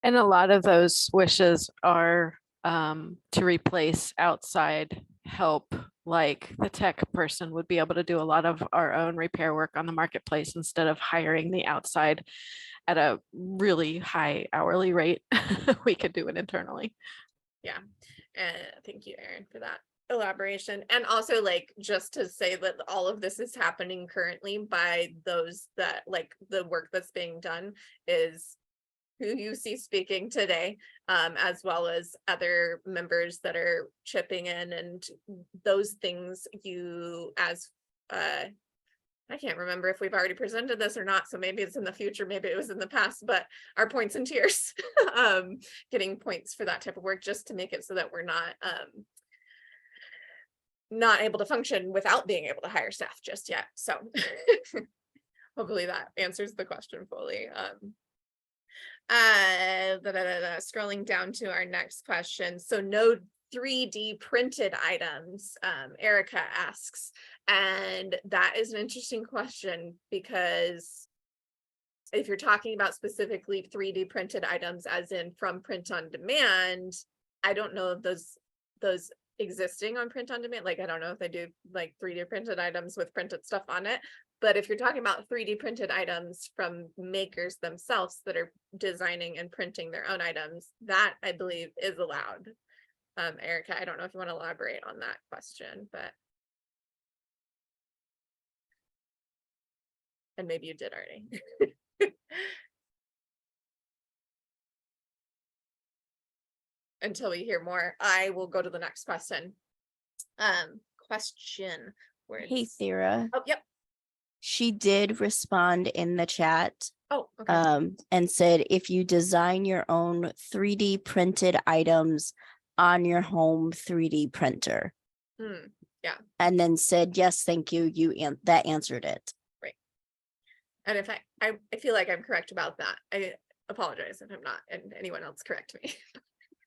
And a lot of those wishes are to replace outside help, like the tech person would be able to do a lot of our own repair work on the marketplace instead of hiring the outside at a really high hourly rate. We could do it internally. Yeah, thank you, Erin, for that elaboration. And also, like, just to say that all of this is happening currently by those that, like, the work that's being done is who you see speaking today, as well as other members that are chipping in, and those things you as I can't remember if we've already presented this or not, so maybe it's in the future, maybe it was in the past, but our points and tiers, getting points for that type of work, just to make it so that we're not able to function without being able to hire staff just yet. So hopefully that answers the question fully. Scrolling down to our next question. So no 3D printed items, Erica asks, and that is an interesting question, because if you're talking about specifically 3D printed items as in from print on demand, I don't know if those existing on print on demand, like I don't know if they do like 3D printed items with printed stuff on it. But if you're talking about 3D printed items from makers themselves that are designing and printing their own items, that I believe is allowed. Erica, I don't know if you want to elaborate on that question, but. And maybe you did already. Until we hear more, I will go to the next question. Question. Hey, Thera. Oh, yep. She did respond in the chat Oh, okay. and said, if you design your own 3D printed items on your home 3D printer. Yeah. And then said, yes, thank you. That answered it. Right. And if I feel like I'm correct about that, I apologize if I'm not, and anyone else correct me.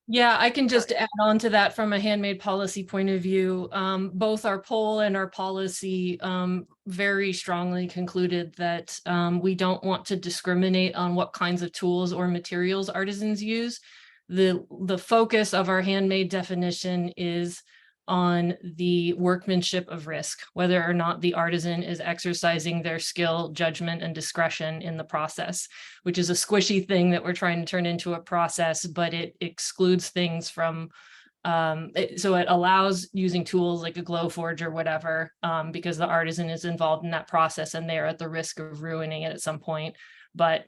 Yeah, I can just add on to that from a handmade policy point of view. Both our poll and our policy very strongly concluded that we don't want to discriminate on what kinds of tools or materials artisans use. The focus of our handmade definition is on the workmanship of risk, whether or not the artisan is exercising their skill, judgment, and discretion in the process, which is a squishy thing that we're trying to turn into a process, but it excludes things from, so it allows using tools like a glow forge or whatever, because the artisan is involved in that process and they're at the risk of ruining it at some point. But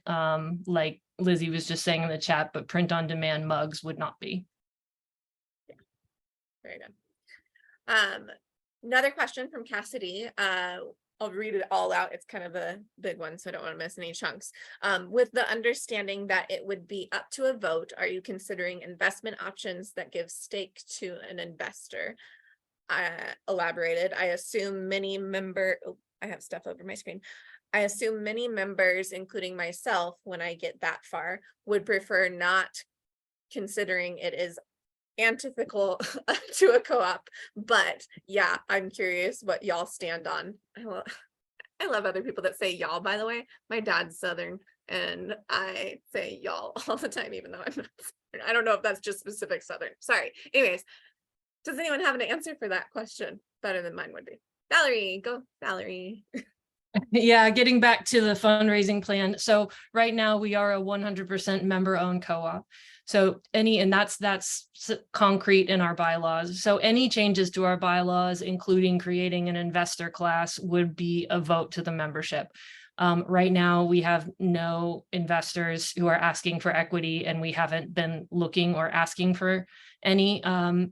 like Lizzie was just saying in the chat, but print on demand mugs would not be. Yeah. Very good. Another question from Cassidy. I'll read it all out. It's kind of a big one, so I don't want to miss any chunks. With the understanding that it would be up to a vote, are you considering investment options that give stake to an investor? Elaborated. I assume many I have stuff over my screen. I assume many members, including myself, when I get that far, would prefer not, considering it is antithetical to a co-op. But yeah, I'm curious what y'all stand on. I love other people that say y'all, by the way. My dad's Southern and I say y'all all the time, even though I'm not Southern. I don't know if that's just specific Southern. Sorry. Anyways, does anyone have an answer for that question better than mine would be? Valerie, go Valerie. Yeah, getting back to the fundraising plan. So right now we are a 100% member-owned co-op. So that's concrete in our bylaws. So any changes to our bylaws, including creating an investor class, would be a vote to the membership. Right now we have no investors who are asking for equity, and we haven't been looking or asking for any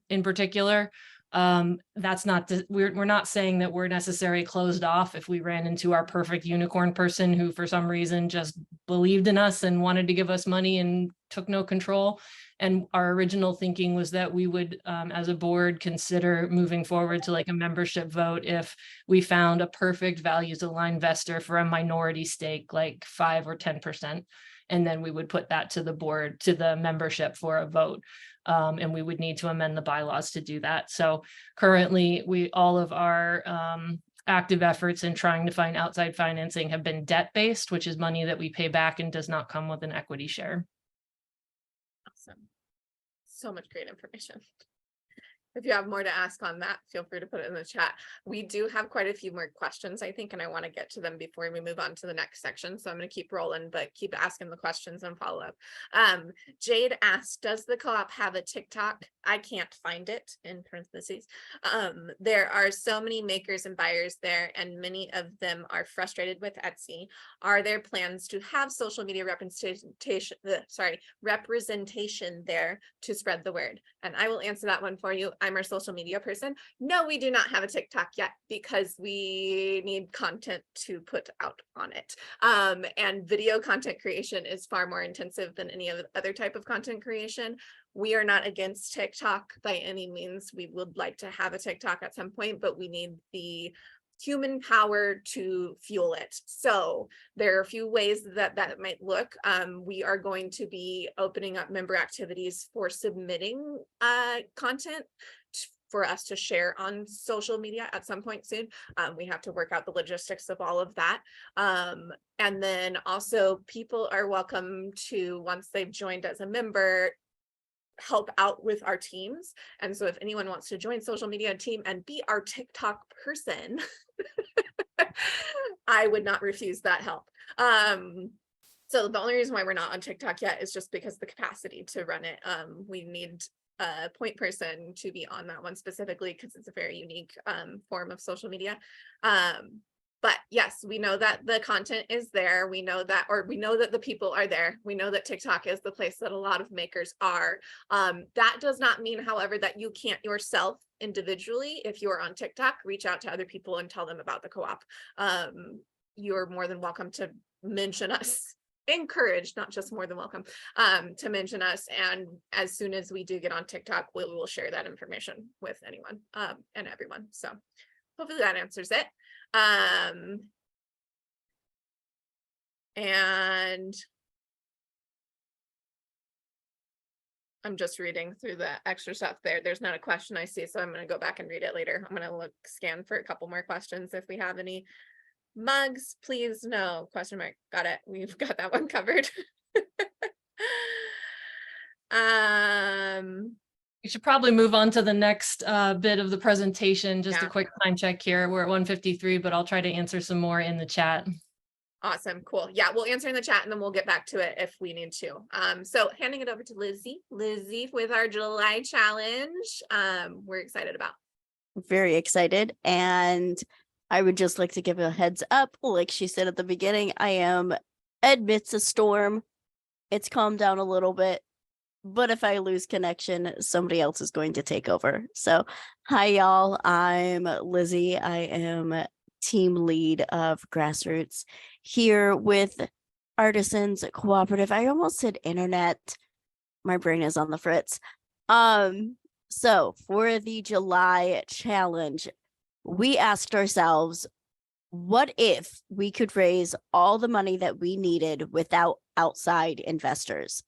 in particular. That's not, we're not saying that we're necessarily closed off if we ran into our perfect unicorn person who for some reason just believed in us and wanted to give us money and took no control. And our original thinking was that we would, as a board, consider moving forward to like a membership vote if we found a perfect values aligned investor for a minority stake, like 5 or 10%. And then we would put that to the board, to the membership for a vote. And we would need to amend the bylaws to do that. So currently all of our active efforts in trying to find outside financing have been debt-based, which is money that we pay back and does not come with an equity share. Awesome. So much great information. If you have more to ask on that, feel free to put it in the chat. We do have quite a few more questions, I think, and I want to get to them before we move on to the next section. So I'm going to keep rolling, but keep asking the questions and follow up. Jade asked, does the co-op have a TikTok? I can't find it, in parentheses. There are so many makers and buyers there, and many of them are frustrated with Etsy. Are there plans to have social media representation there to spread the word? And I will answer that one for you. I'm our social media person. No, we do not have a TikTok yet because we need content to put out on it. And video content creation is far more intensive than any other type of content creation. We are not against TikTok by any means. We would like to have a TikTok at some point, but we need the human power to fuel it. So there are a few ways that might look. We are going to be opening up member activities for submitting content for us to share on social media at some point soon. We have to work out the logistics of all of that. And then also people are welcome to, once they've joined as a member, help out with our teams. And so if anyone wants to join social media team and be our TikTok person, I would not refuse that help. So the only reason why we're not on TikTok yet is just because the capacity to run it. We need a point person to be on that one specifically because it's a very unique form of social media. But yes, we know that the content is there. We know that, or we know that the people are there. We know that TikTok is the place that a lot of makers are. That does not mean, however, that you can't yourself individually, if you're on TikTok, reach out to other people and tell them about the co-op. You're more than welcome to mention us. Encouraged, not just more than welcome, to mention us. And as soon as we do get on TikTok, we will share that information with anyone and everyone. So hopefully that answers it. And I'm just reading through the extra stuff there. There's not a question I see, so I'm going to go back and read it later. I'm going to scan for a couple more questions if we have any. Mugs, please no, question mark. Got it. We've got that one covered. We should probably move on to the next bit of the presentation. Just Yeah. a quick time check here. We're at 1:53, but I'll try to answer some more in the chat. Awesome, cool. Yeah, we'll answer in the chat and then we'll get back to it if we need to. So handing it over to Lizzie. Lizzie with our July challenge. We're excited about. Very excited. And I would just like to give a heads up, like she said at the beginning, I am amidst a storm. It's calmed down a little bit, but if I lose connection, somebody else is going to take over. So hi, y'all. I'm Lizzie. I am team lead of Grassroots here with Artisans Cooperative. I almost said internet. My brain is on the fritz. So for the July challenge, we asked ourselves, what if we could raise all the money that we needed without outside investors?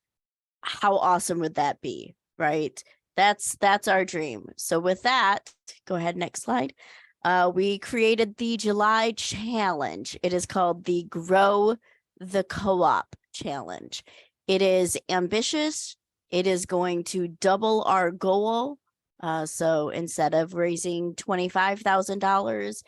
How awesome would that be, right? That's our dream. So with that, go ahead, next slide. We created the July challenge. It is called the Grow the Co-op Challenge. It is ambitious. It is going to double our goal. So instead of raising $25,000,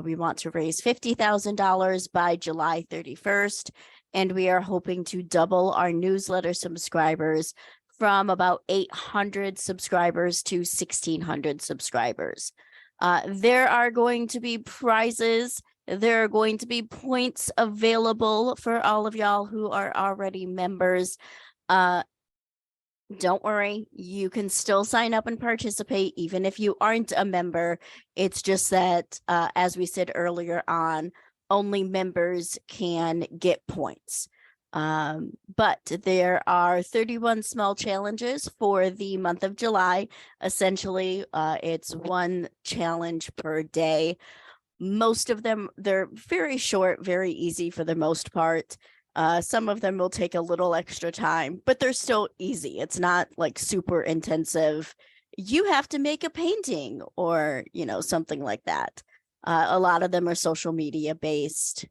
we want to raise $50,000 by July 31st. And we are hoping to double our newsletter subscribers from about 800 subscribers to 1,600 subscribers. There are going to be prizes. There are going to be points available for all of y'all who are already members. Don't worry, you can still sign up and participate even if you aren't a member. It's just that, as we said earlier on, only members can get points. But there are 31 small challenges for the month of July. Essentially, it's one challenge per day. Most of them, they're very short, very easy for the most part. Some of them will take a little extra time, but they're still easy. It's not like super intensive. You have to make a painting or, something like that. A lot of them are social media based.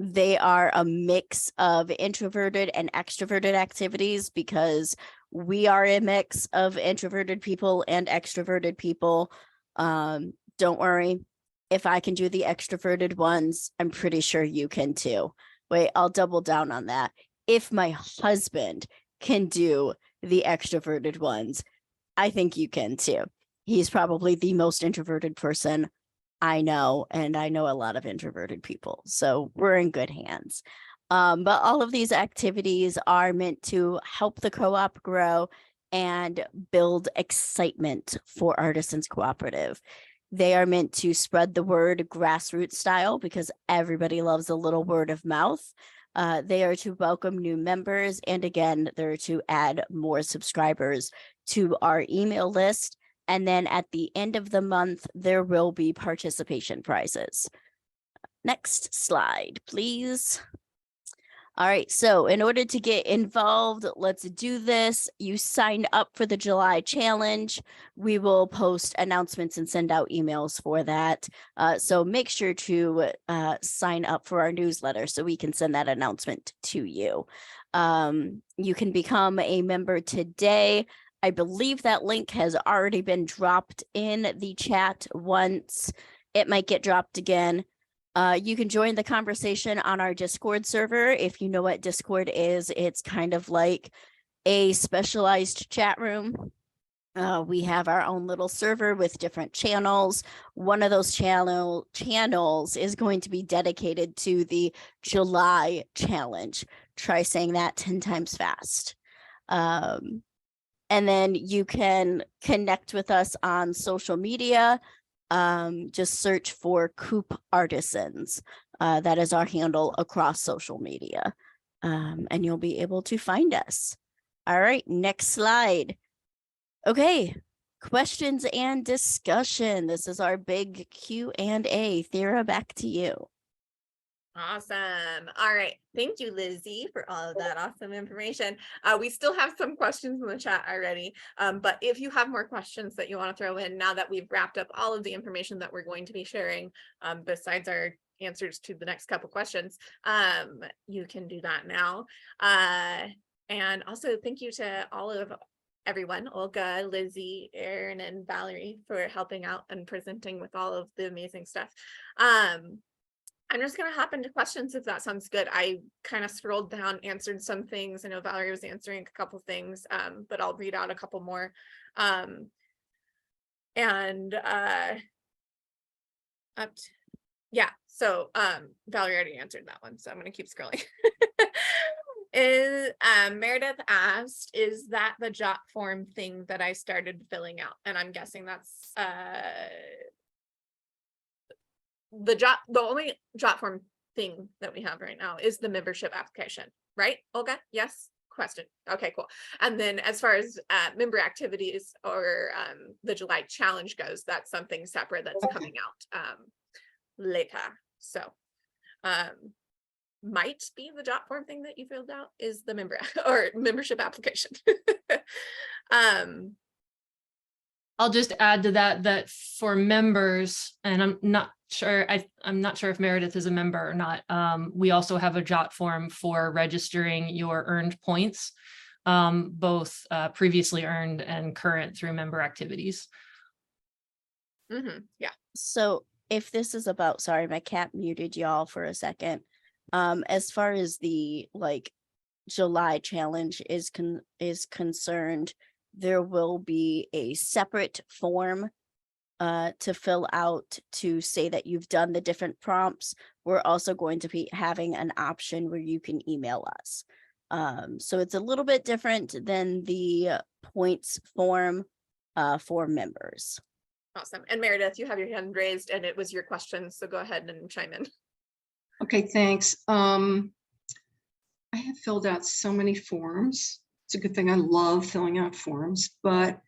They are a mix of introverted and extroverted activities because we are a mix of introverted people and extroverted people. Don't worry. If I can do the extroverted ones, I'm pretty sure you can too. Wait, I'll double down on that. If my husband can do the extroverted ones, I think you can too. He's probably the most introverted person I know, and I know a lot of introverted people, so we're in good hands. But all of these activities are meant to help the co-op grow and build excitement for Artisans Cooperative. They are meant to spread the word grassroots style because everybody loves a little word of mouth. They are to welcome new members, and again, they're to add more subscribers to our email list. And then at the end of the month, there will be participation prizes. Next slide, please. All right, so in order to get involved, let's do this. You sign up for the July challenge. We will post announcements and send out emails for that. So make sure to sign up for our newsletter so we can send that announcement to you. You can become a member today. I believe that link has already been dropped in the chat once. It might get dropped again. You can join the conversation on our Discord server. If you know what Discord is, it's kind of like a specialized chat room. We have our own little server with different channels. One of those channels is going to be dedicated to the July challenge. Try saying that 10 times fast. And then you can connect with us on social media. Just search for Coop Artisans. That is our handle across social media. And you'll be able to find us. All right, next slide. Okay, questions and discussion. This is our big Q&A. Thera, back to you. Awesome. All right. Thank you, Lizzie, for all of that awesome information. We still have some questions in the chat already, but if you have more questions that you want to throw in now that we've wrapped up all of the information that we're going to be sharing, besides our answers to the next couple questions, you can do that now. And also thank you to all of everyone, Olga, Lizzie, Erin, and Valerie for helping out and presenting with all of the amazing stuff. I'm just going to hop into questions if that sounds good. I kind of scrolled down, answered some things. I know Valerie was answering a couple things, but I'll read out a couple more. Yeah, so Valerie already answered that one, so I'm going to keep scrolling. Meredith asked, is that the jot form thing that I started filling out? And I'm guessing that's the only jot form thing that we have right now is the membership application, right, Olga? Yes? Question. Okay, cool. And then as far as member activities or the July challenge goes, that's something separate that's coming out later. So might be the jot form thing that you filled out is the membership application. I'll just add to that for members, and I'm not sure if Meredith is a member or not. We also have a jot form for registering your earned points, both previously earned and current through member activities. Yeah. So if this is about, sorry, my cat muted y'all for a second. As far as the July challenge is concerned, there will be a separate form to fill out to say that you've done the different prompts. We're also going to be having an option where you can email us. So it's a little bit different than the points form for members. Awesome. And Meredith, you have your hand raised and it was your question, so go ahead and chime in. Okay, thanks. I have filled out so many forms. It's a good thing. I love filling out forms, but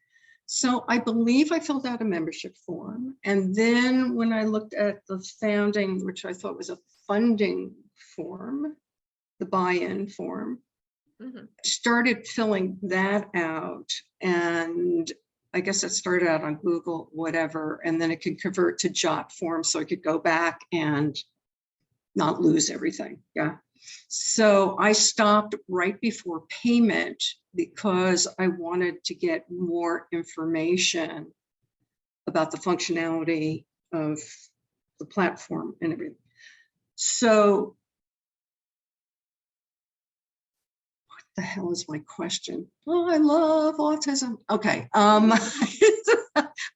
so I believe I filled out a membership form. And then when I looked at the founding, which I thought was a funding form, the buy-in form, started filling that out. And I guess it started out on Google, whatever, and then it could convert to jot form. So I could go back and not lose everything. Yeah. So I stopped right before payment because I wanted to get more information about the functionality of the platform and everything. So what the hell is my question? Oh, I love autism. Okay.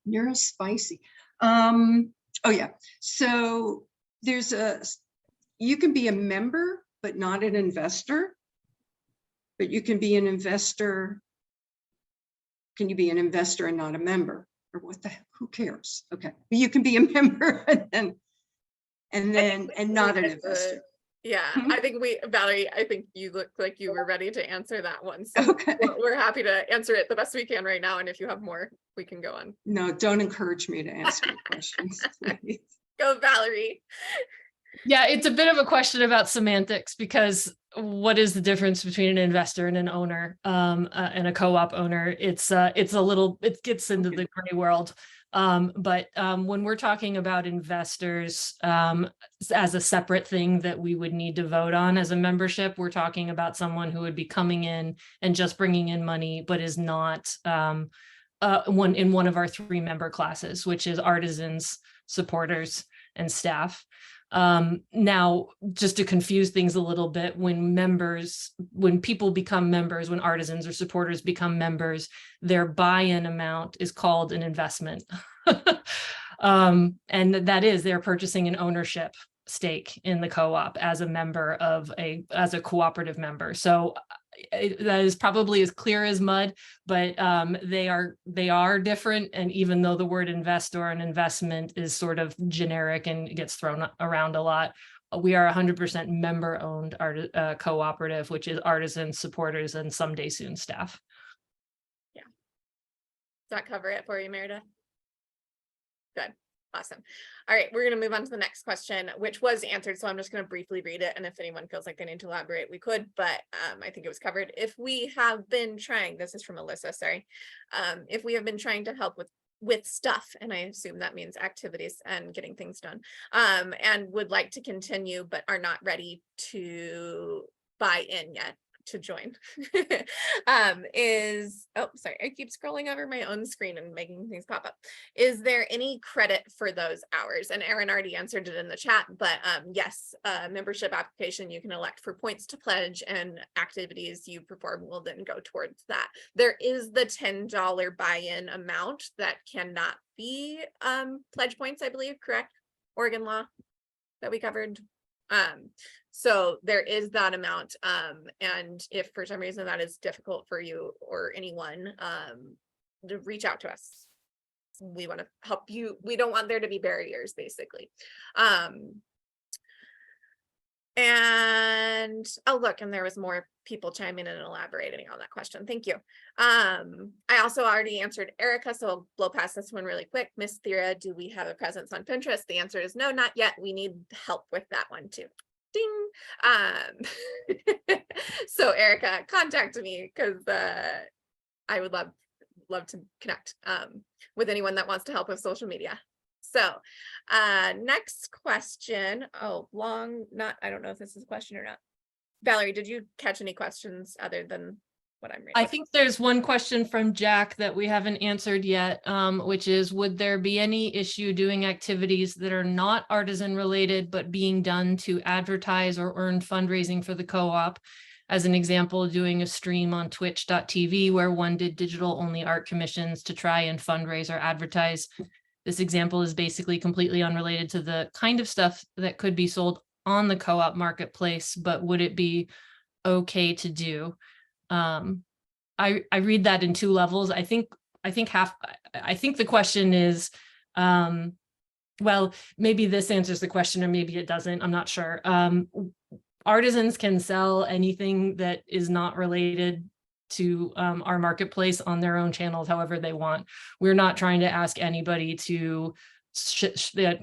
You're spicy. Oh yeah. So you can be a member, but not an investor. But you can be an investor. Can you be an investor and not a member? Or what the heck? Who cares? Okay. But you can be a member and not an investor. Yeah, I think Valerie, I think you look like you were ready to answer that one. So Okay. we're happy to answer it the best we can right now. And if you have more, we can go on. No, don't encourage me to answer questions. Go, Valerie. Yeah, it's a bit of a question about semantics, because what is the difference between an investor and an owner, and a co-op owner? It gets into the gray world. But when we're talking about investors as a separate thing that we would need to vote on as a membership, we're talking about someone who would be coming in and just bringing in money, but is not one of our 3 member classes, which is artisans, supporters, and staff. Now, just to confuse things a little bit, when people become members, when artisans or supporters become members, their buy-in amount is called an investment. And that is, they're purchasing an ownership stake in the co-op as a member as a cooperative member. So that is probably as clear as mud, but they are different. And even though the word investor and investment is sort of generic and gets thrown around a lot, we are 100% member-owned cooperative, which is artisans, supporters, and someday soon staff. Yeah. Does that cover it for you, Meredith? Good. Awesome. All right, we're going to move on to the next question, which was answered. So I'm just going to briefly read it. And if anyone feels like they need to elaborate, we could, but I think it was covered. If we have been trying, this is from Alyssa, sorry. If we have been trying to help with stuff, and I assume that means activities and getting things done, and would like to continue, but are not ready to buy in yet to join, sorry, I keep scrolling over my own screen and making things pop up. Is there any credit for those hours? And Erin already answered it in the chat, but yes, membership application, you can elect for points to pledge, and activities you perform will then go towards that. There is the $10 buy-in amount that cannot be pledge points, I believe, correct? Oregon law that we covered. So there is that amount, and if for some reason that is difficult for you or anyone, to reach out to us. We want to help you. We don't want there to be barriers, basically. And oh, look, and there was more people chiming in and elaborating on that question. Thank you. I also already answered Erica, so I'll blow past this one really quick. Miss Thera, do we have a presence on Pinterest? The answer is no, not yet. We need help with that one too. Ding. So Erica, contact me, because I would love to connect with anyone that wants to help with social media. So next question. Oh, I don't know if this is a question or not. Valerie, did you catch any questions other than what I'm reading? I think there's one question from Jack that we haven't answered yet, which is, would there be any issue doing activities that are not artisan related, but being done to advertise or earn fundraising for the co-op? As an example, doing a stream on twitch.tv where one did digital only art commissions to try and fundraise or advertise. This example is basically completely unrelated to the kind of stuff that could be sold on the co-op marketplace, but would it be okay to do? I read that in 2 levels. I think the question is, well, maybe this answers the question or maybe it doesn't. I'm not sure. Artisans can sell anything that is not related to our marketplace on their own channels, however they want. We're not trying to ask anybody to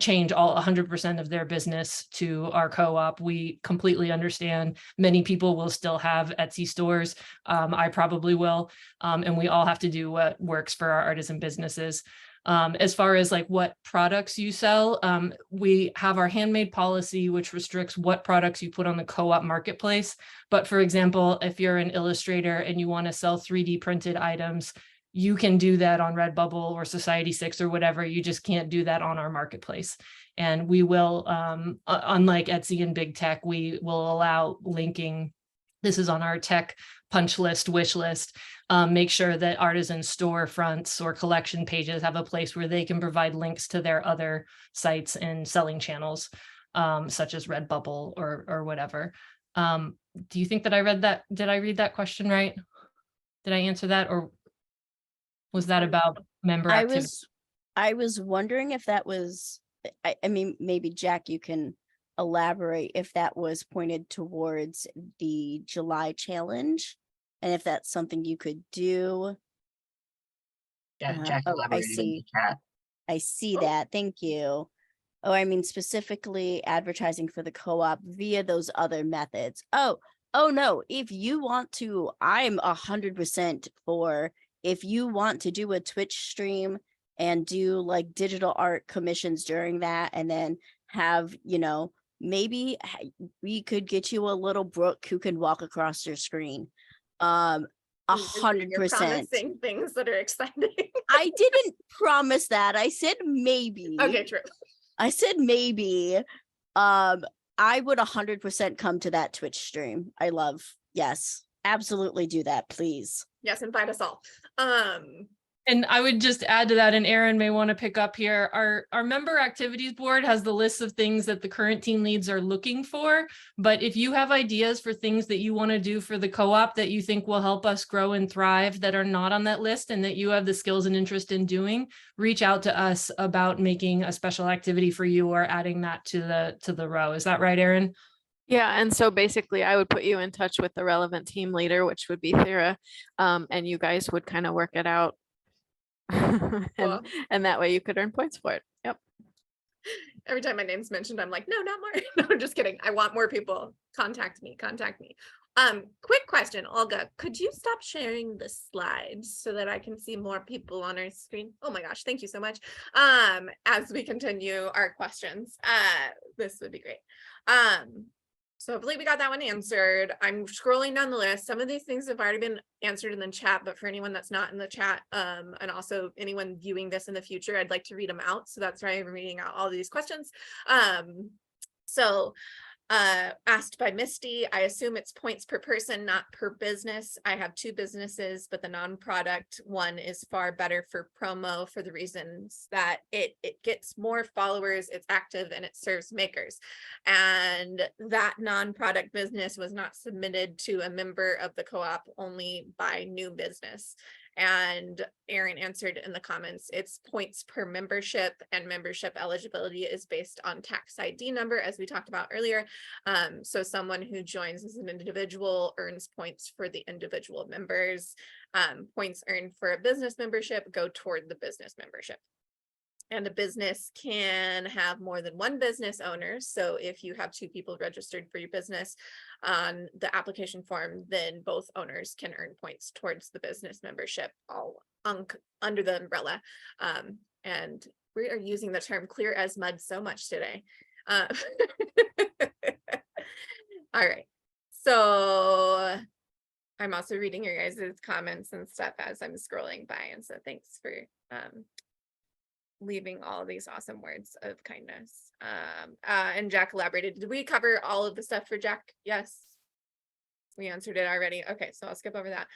change all 100% of their business to our co-op. We completely understand many people will still have Etsy stores. I probably will. And we all have to do what works for our artisan businesses. As far as like what products you sell, we have our handmade policy, which restricts what products you put on the co-op marketplace. But for example, if you're an illustrator and you want to sell 3D printed items, you can do that on Redbubble or Society6 or whatever. You just can't do that on our marketplace. And we will, unlike Etsy and big tech, we will allow linking. This is on our tech punch list, wish list. Make sure that artisan storefronts or collection pages have a place where they can provide links to their other sites and selling channels, such as Redbubble or whatever. Do you think that I read that? Did I read that question right? Did I answer that, or was that about member activity? I was wondering if that was, I mean, maybe Jack, you can elaborate if that was pointed towards the July challenge and if that's something you could do. Jack I elaborated in the see. chat. I see that. Thank you. Oh, I mean, specifically advertising for the co-op via those other methods. Oh no, if you want to, I'm 100% for, if you want to do a Twitch stream and do like digital art commissions during that, and then have, you know, maybe we could get you a little Brooke who can walk across your screen. 100%. You're promising things that are exciting. I didn't promise that. I said maybe. Okay, true. I said maybe. I would 100% come to that Twitch stream. Yes, absolutely do that, please. Yes, invite us all. And I would just add to that, and Aaron may want to pick up here, our member activities board has the list of things that the current team leads are looking for. But if you have ideas for things that you want to do for the co-op that you think will help us grow and thrive that are not on that list and that you have the skills and interest in doing, reach out to us about making a special activity for you or adding that to the row. Is that right, Aaron? Yeah, and so basically I would put you in touch with the relevant team leader, which would be Thera, and you guys would kind of work it out. Cool. and that way you could earn points for it. Yep. Every time my name's mentioned, I'm like, no, not more. No, I'm just kidding. I want more people. Contact me. Quick question, Olga, could you stop sharing the slides so that I can see more people on our screen? Oh my gosh, thank you so much. As we continue our questions, this would be great. So hopefully we got that one answered. I'm scrolling down the list. Some of these things have already been answered in the chat, but for anyone that's not in the chat, and also anyone viewing this in the future, I'd like to read them out. So that's why I'm reading out all these questions. Asked by Misty, I assume it's points per person, not per business. I have 2 businesses, but the non-product one is far better for promo for the reasons that it gets more followers, it's active, and it serves makers. And that non-product business was not submitted to a member of the co-op, only by new business. And Aaron answered in the comments, it's points per membership, and membership eligibility is based on tax ID number, as we talked about earlier. So someone who joins as an individual earns points for the individual members. Points earned for a business membership go toward the business membership. And a business can have more than one business owner. So if you have 2 people registered for your business on the application form, then both owners can earn points towards the business membership, all under the umbrella. And we are using the term clear as mud so much today. All right. So I'm also reading your guys' comments and stuff as I'm scrolling by. And so thanks for leaving all of these awesome words of kindness. And Jack elaborated. Did we cover all of the stuff for Jack? Yes. We answered it already. Okay, so I'll skip over that.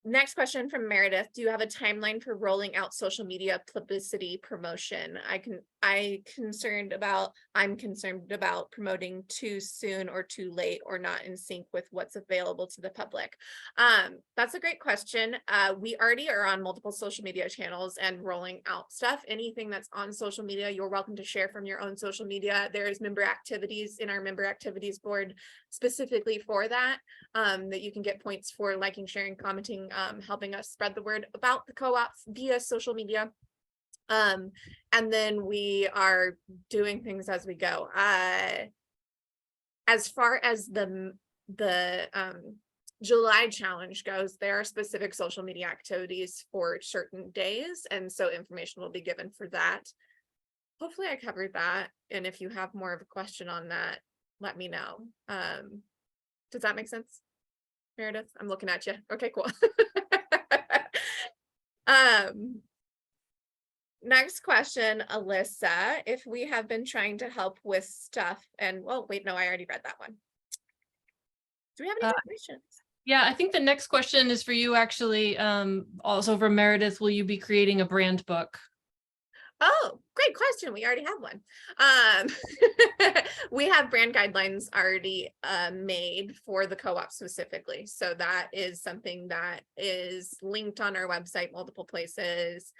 Next question from Meredith. Do you have a timeline for rolling out social media publicity promotion? I'm concerned about promoting too soon or too late or not in sync with what's available to the public. That's a great question. We already are on multiple social media channels and rolling out stuff. Anything that's on social media, you're welcome to share from your own social media. There's member activities in our member activities board specifically for that, that you can get points for liking, sharing, commenting, helping us spread the word about the co-op via social media. And then we are doing things as we go. As far as the July challenge goes, there are specific social media activities for certain days. And so information will be given for that. Hopefully I covered that. And if you have more of a question on that, let me know. Does that make sense, Meredith? I'm looking at you. Okay, cool. Next question, Alyssa, if we have been trying to help with stuff and, well, wait, no, I already read that one. Do we have any more questions? Yeah, I think the next question is for you, actually. Also for Meredith, will you be creating a brand book? Oh, great question. We already have one. We have brand guidelines already made for the co-op specifically. So that is something that is linked on our website, multiple places.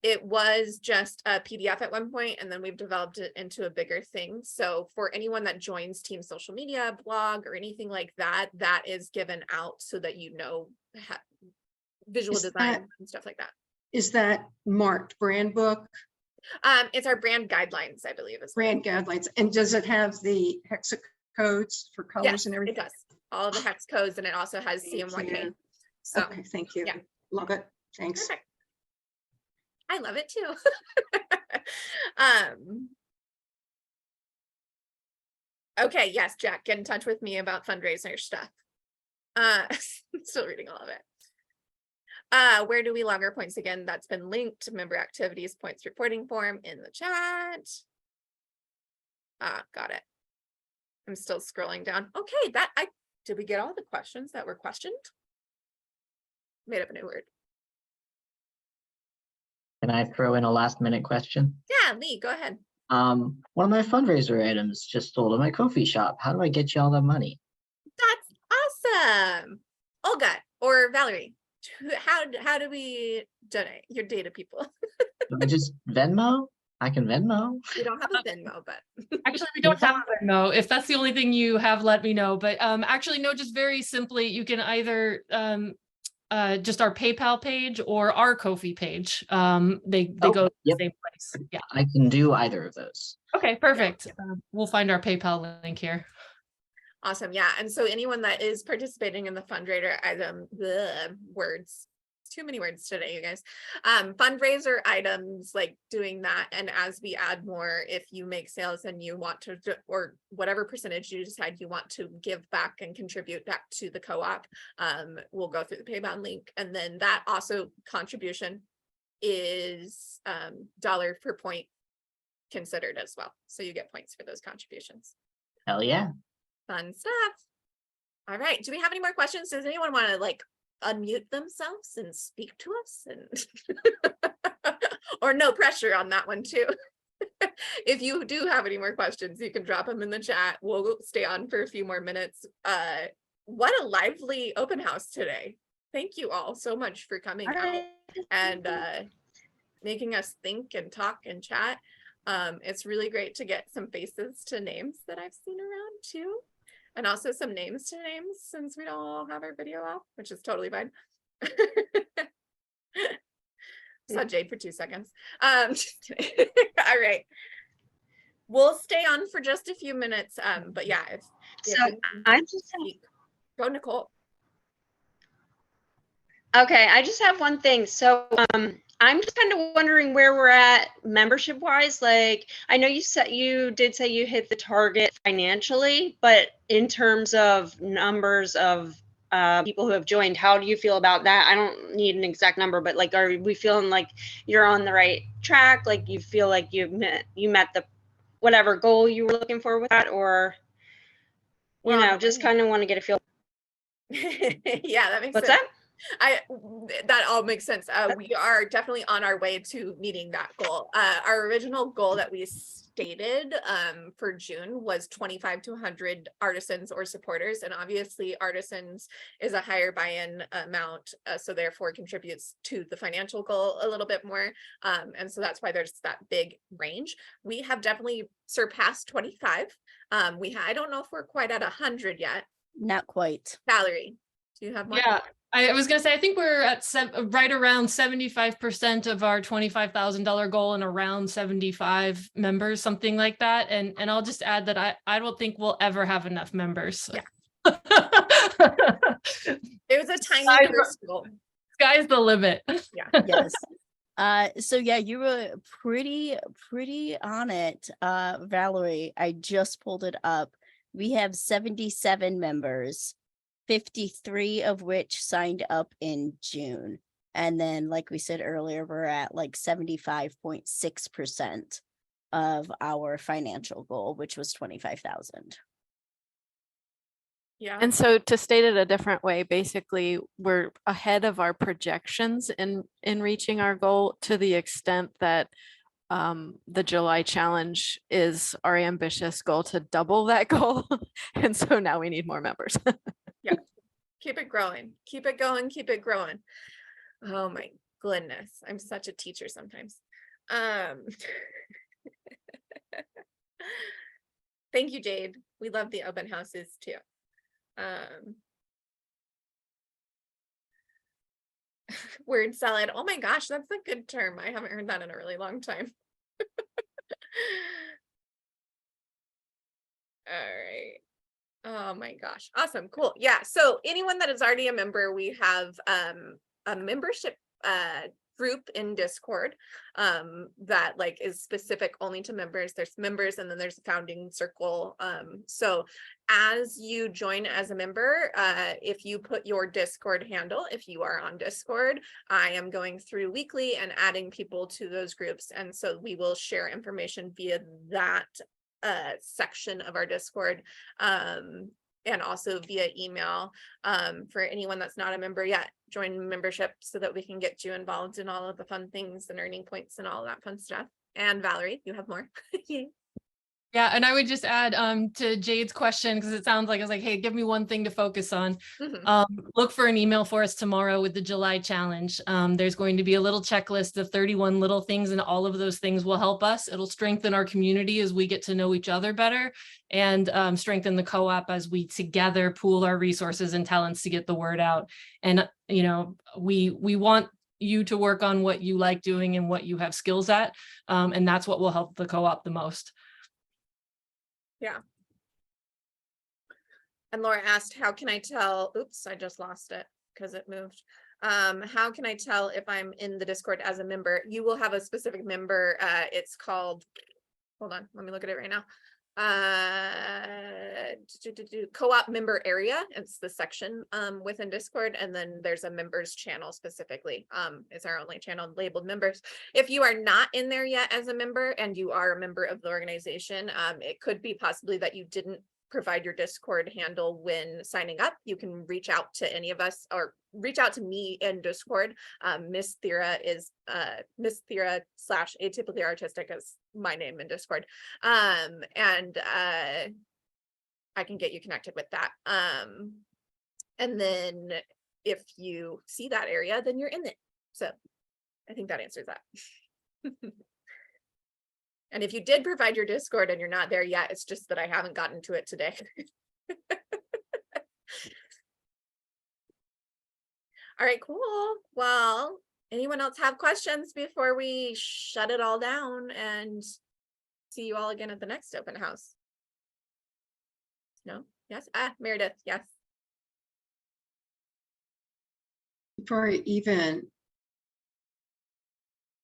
It was just a PDF at one point, and then we've developed it into a bigger thing. So for anyone that joins Team Social Media, blog, or anything like that, that is given out so that you know visual design and stuff like that. Is that marked brand book? It's our brand guidelines, I believe. Brand guidelines. And does it have the hex codes for colors Yes, and everything? it does. All of the hex codes, and it also has CMYK. So Okay, thank you. yeah. Love it. Thanks. Perfect. I love it too. Okay, yes, Jack, get in touch with me about fundraiser stuff. Still reading all of it. Where do we log our points again? That's been linked to member activities points reporting form in the chat. Got it. I'm still scrolling down. Okay, did we get all the questions that were questioned? Made up a new word. Can I throw in a last minute question? Yeah, Lee, go ahead. One of my fundraiser items just sold at my coffee shop. How do I get you all that money? That's awesome. Olga or Valerie, how do we donate your data, people? Do I just Venmo? I can Venmo. We don't have a Venmo, but Actually, we don't have a Venmo. If that's the only thing you have, let me know. But actually, no, just very simply, you can either just our PayPal page or our Ko-fi page. They go to the same place. Yeah, I can do either of those. okay, perfect. We'll find our PayPal link here. awesome. Yeah. And so anyone that is participating in the fundraiser item, words, too many words today, you guys. Fundraiser items, like doing that. And as we add more, if you make sales and you want to, or whatever percentage you decide you want to give back and contribute back to the co-op, we'll go through the PayPal link. And then that also contribution is dollar per point considered as well. So you get points for those contributions. Hell yeah. Fun stuff. All right. Do we have any more questions? Does anyone want to like unmute themselves and speak to us? And or no pressure on that one too. If you do have any more questions, you can drop them in the chat. We'll stay on for a few more minutes. What a lively open house today. Thank you all so much for coming out and making us think and talk and chat. It's really great to get some faces to names that I've seen around too. And also some names to names since we don't all have our video off, which is totally fine. Saw Jade for 2 seconds. Just kidding. All right. We'll stay on for just a few minutes. But yeah, if I just go Nicole. Okay, I just have one thing. So I'm just kind of wondering where we're at membership wise. Like, I know you did say you hit the target financially, but in terms of numbers of people who have joined, how do you feel about that? I don't need an exact number, but like, are we feeling like you're on the right track? Like you feel like you met the whatever goal you were looking for with that, or you know, just kind of want to get a feel. Yeah, that makes What's sense. that? That all makes sense. We are definitely on our way to meeting that goal. Our original goal that we stated for June was 25 to 100 artisans or supporters, and obviously artisans is a higher buy-in amount, so therefore contributes to the financial goal a little bit more, and so that's why there's that big range. We have definitely surpassed 25. I don't know if we're quite at 100 yet. Not quite. Valerie, do you have more? Yeah, I was going to say, I think we're at right around 75% of our $25,000 goal and around 75 members, something like that. And I'll just add that I don't think we'll ever have enough members. Yeah. It was a tiny Sky's the- first goal. Sky's the limit. Yes. So yeah, you were pretty on it, Valerie. I just pulled it up. We have 77 members, 53 of which signed up in June. And then, like we said earlier, we're at like 75.6% of our financial goal, which was 25,000. Yeah. And so to state it a different way, basically, we're ahead of our projections in reaching our goal, to the extent that the July challenge is our ambitious goal to double that goal. And so now we need more members. Yeah. Keep it growing. Keep it going. Keep it growing. Oh my goodness. I'm such a teacher sometimes. Thank you, Jade. We love the open houses too. Word salad. Oh my gosh, that's a good term. I haven't heard that in a really long time. All right. Oh my gosh. Awesome. Cool. Yeah. So anyone that is already a member, we have a membership group in Discord that like is specific only to members. There's members and then there's a founding circle. So as you join as a member, if you put your Discord handle, if you are on Discord, I am going through weekly and adding people to those groups. And so we will share information via that section of our Discord, and also via email. For anyone that's not a member yet, join membership so that we can get you involved in all of the fun things and earning points and all that fun stuff. And Valerie, you have more. Yeah, and I would just add to Jade's question, because it sounds like it's like, hey, give me one thing to focus on. Look for an email for us tomorrow with the July challenge. There's going to be a little checklist of 31 little things, and all of those things will help us. It'll strengthen our community as we get to know each other better, and strengthen the co-op as we together pool our resources and talents to get the word out. And you know, we want you to work on what you like doing and what you have skills at, and that's what will help the co-op the most. Yeah. And Laura asked, how can I tell? Oops, I just lost it because it moved. How can I tell if I'm in the Discord as a member? You will have a specific member. It's called, hold on, let me look at it right now. Co-op member area. It's the section within Discord, and then there's a members channel specifically. It's our only channel labeled members. If you are not in there yet as a member and you are a member of the organization, it could be possibly that you didn't provide your Discord handle when signing up. You can reach out to any of us or reach out to me in Discord. Miss Thera is Miss Thera / atypically artistic is my name in Discord. And I can get you connected with that. And then if you see that area, then you're in it. So I think that answers that. And if you did provide your Discord and you're not there yet, it's just that I haven't gotten to it today. All right, cool. Well, anyone else have questions before we shut it all down and see you all again at the next open house? No? Yes? Meredith, yes. Before I even,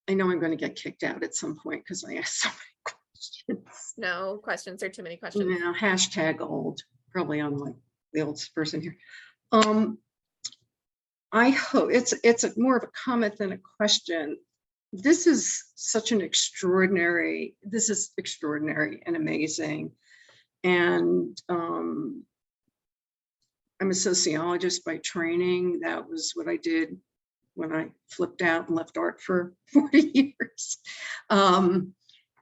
I know I'm going to get kicked out at some point because I asked so many questions. No questions or too many questions. Yeah, hashtag old, probably I'm like the oldest person here. I hope it's more of a comment than a question. This is such an extraordinary, this is extraordinary and amazing. And I'm a sociologist by training. That was what I did when I flipped out and left art for 40 years.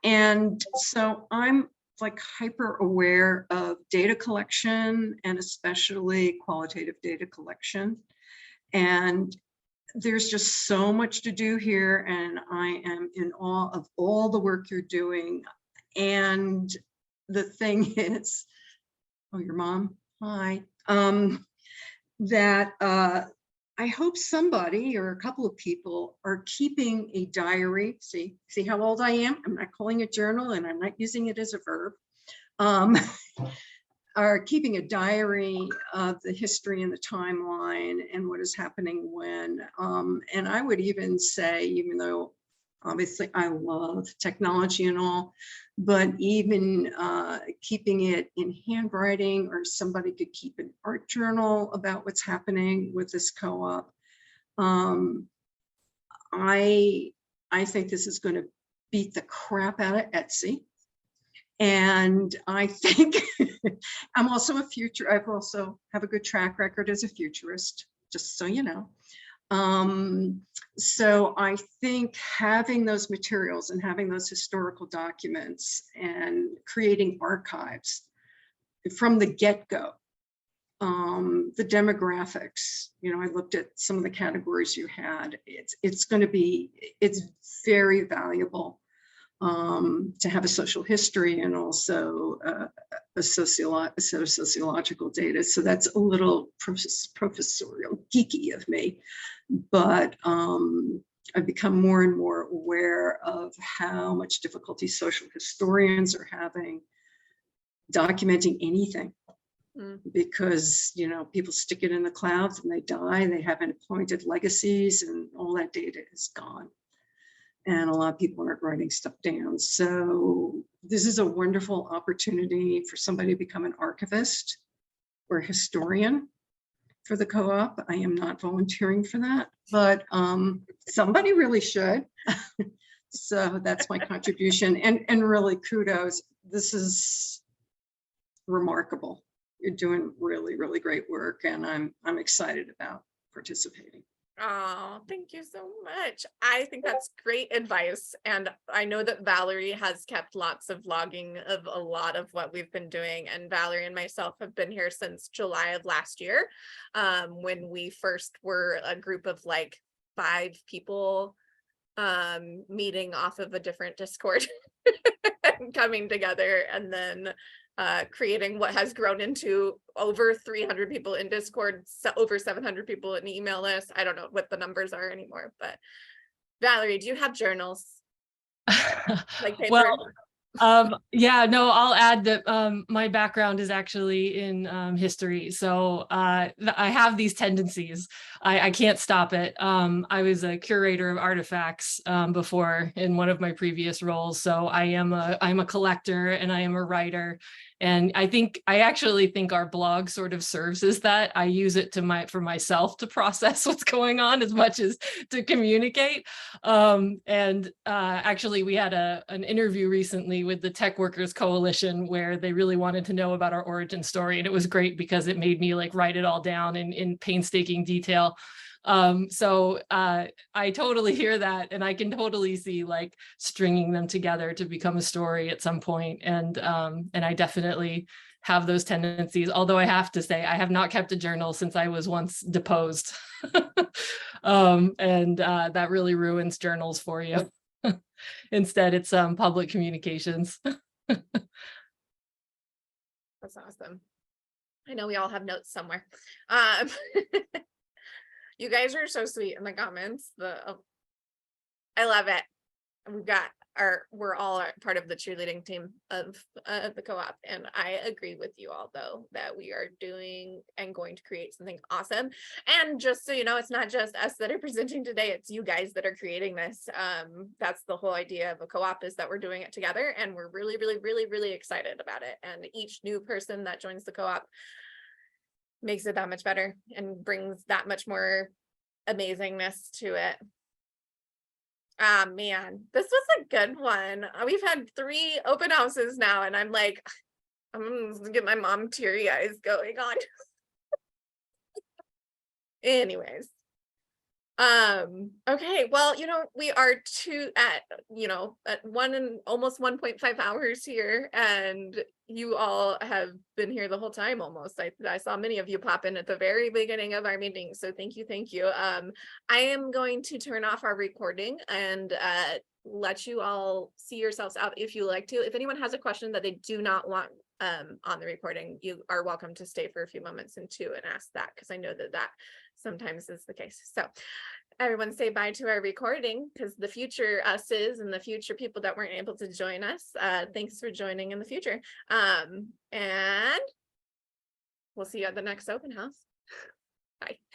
And so I'm like hyper aware of data collection and especially qualitative data collection. And there's just so much to do here. And I am in awe of all the work you're doing. And the thing is, oh, your mom, hi. That I hope somebody or a couple of people are keeping a diary. See how old I am? I'm not calling it journal and I'm not using it as a verb. are keeping a diary of the history and the timeline and what is happening when. And I would even say, even though obviously I love technology and all, but even keeping it in handwriting, or somebody could keep an art journal about what's happening with this co-op. I think this is going to beat the crap out of Etsy. And I think I'm also a future, I've also have a good track record as a futurist, just so you know. So I think having those materials and having those historical documents and creating archives from the get-go, the demographics, you know, I looked at some of the categories you had. It's going to be, it's very valuable to have a social history and also a set of sociological data. So that's a little professorial geeky of me, but I've become more and more aware of how much difficulty social historians are having documenting anything. Because, you know, people stick it in the clouds and they die, they have appointed legacies and all that data is gone. And a lot of people aren't writing stuff down. So this is a wonderful opportunity for somebody to become an archivist or a historian for the co-op. I am not volunteering for that, but somebody really should. So that's my contribution. And really kudos. This is remarkable. You're doing really, really great work, and I'm excited about participating. Oh, thank you so much. I think that's great advice. And I know that Valerie has kept lots of logging of a lot of what we've been doing. And Valerie and myself have been here since July of last year, when we first were a group of like 5 people meeting off of a different Discord and coming together, and then creating what has grown into over 300 people in Discord, over 700 people in email list. I don't know what the numbers are anymore, but Valerie, do you have journals? Like paper? Well, yeah, no, I'll add that my background is actually in history. So I have these tendencies. I can't stop it. I was a curator of artifacts before in one of my previous roles. So I'm a collector and I am a writer. And I actually think our blog sort of serves as that. I use it for myself to process what's going on as much as to communicate. Actually, we had an interview recently with the Tech Workers Coalition where they really wanted to know about our origin story. And it was great because it made me like write it all down in painstaking detail. So I totally hear that, and I can totally see like stringing them together to become a story at some point. And I definitely have those tendencies, although I have to say I have not kept a journal since I was once deposed. That really ruins journals for you. Instead, it's public communications. That's awesome. I know we all have notes somewhere. You guys are so sweet in the comments. I love it. We're all part of the cheerleading team of the co-op, and I agree with you all though that we are doing and going to create something awesome. And just so you know, it's not just us that are presenting today, it's you guys that are creating this. That's the whole idea of a co-op, is that we're doing it together, and we're really, really, really, really excited about it. And each new person that joins the co-op makes it that much better and brings that much more amazingness to it. Ah, man, this was a good one. We've had 3 open houses now, and I'm like, I'm gonna get my mom teary eyes going on. Anyways. Okay, well, you know, we are at 1 and almost 1.5 hours here, and you all have been here the whole time almost. I saw many of you pop in at the very beginning of our meeting, so thank you. I am going to turn off our recording and let you all see yourselves out if you like to. If anyone has a question that they do not want on the recording, you are welcome to stay for a few moments and ask that, because I know that sometimes is the case. So everyone say bye to our recording, because the future us's and the future people that weren't able to join us, thanks for joining in the future. And We'll see you at the next open house. Bye.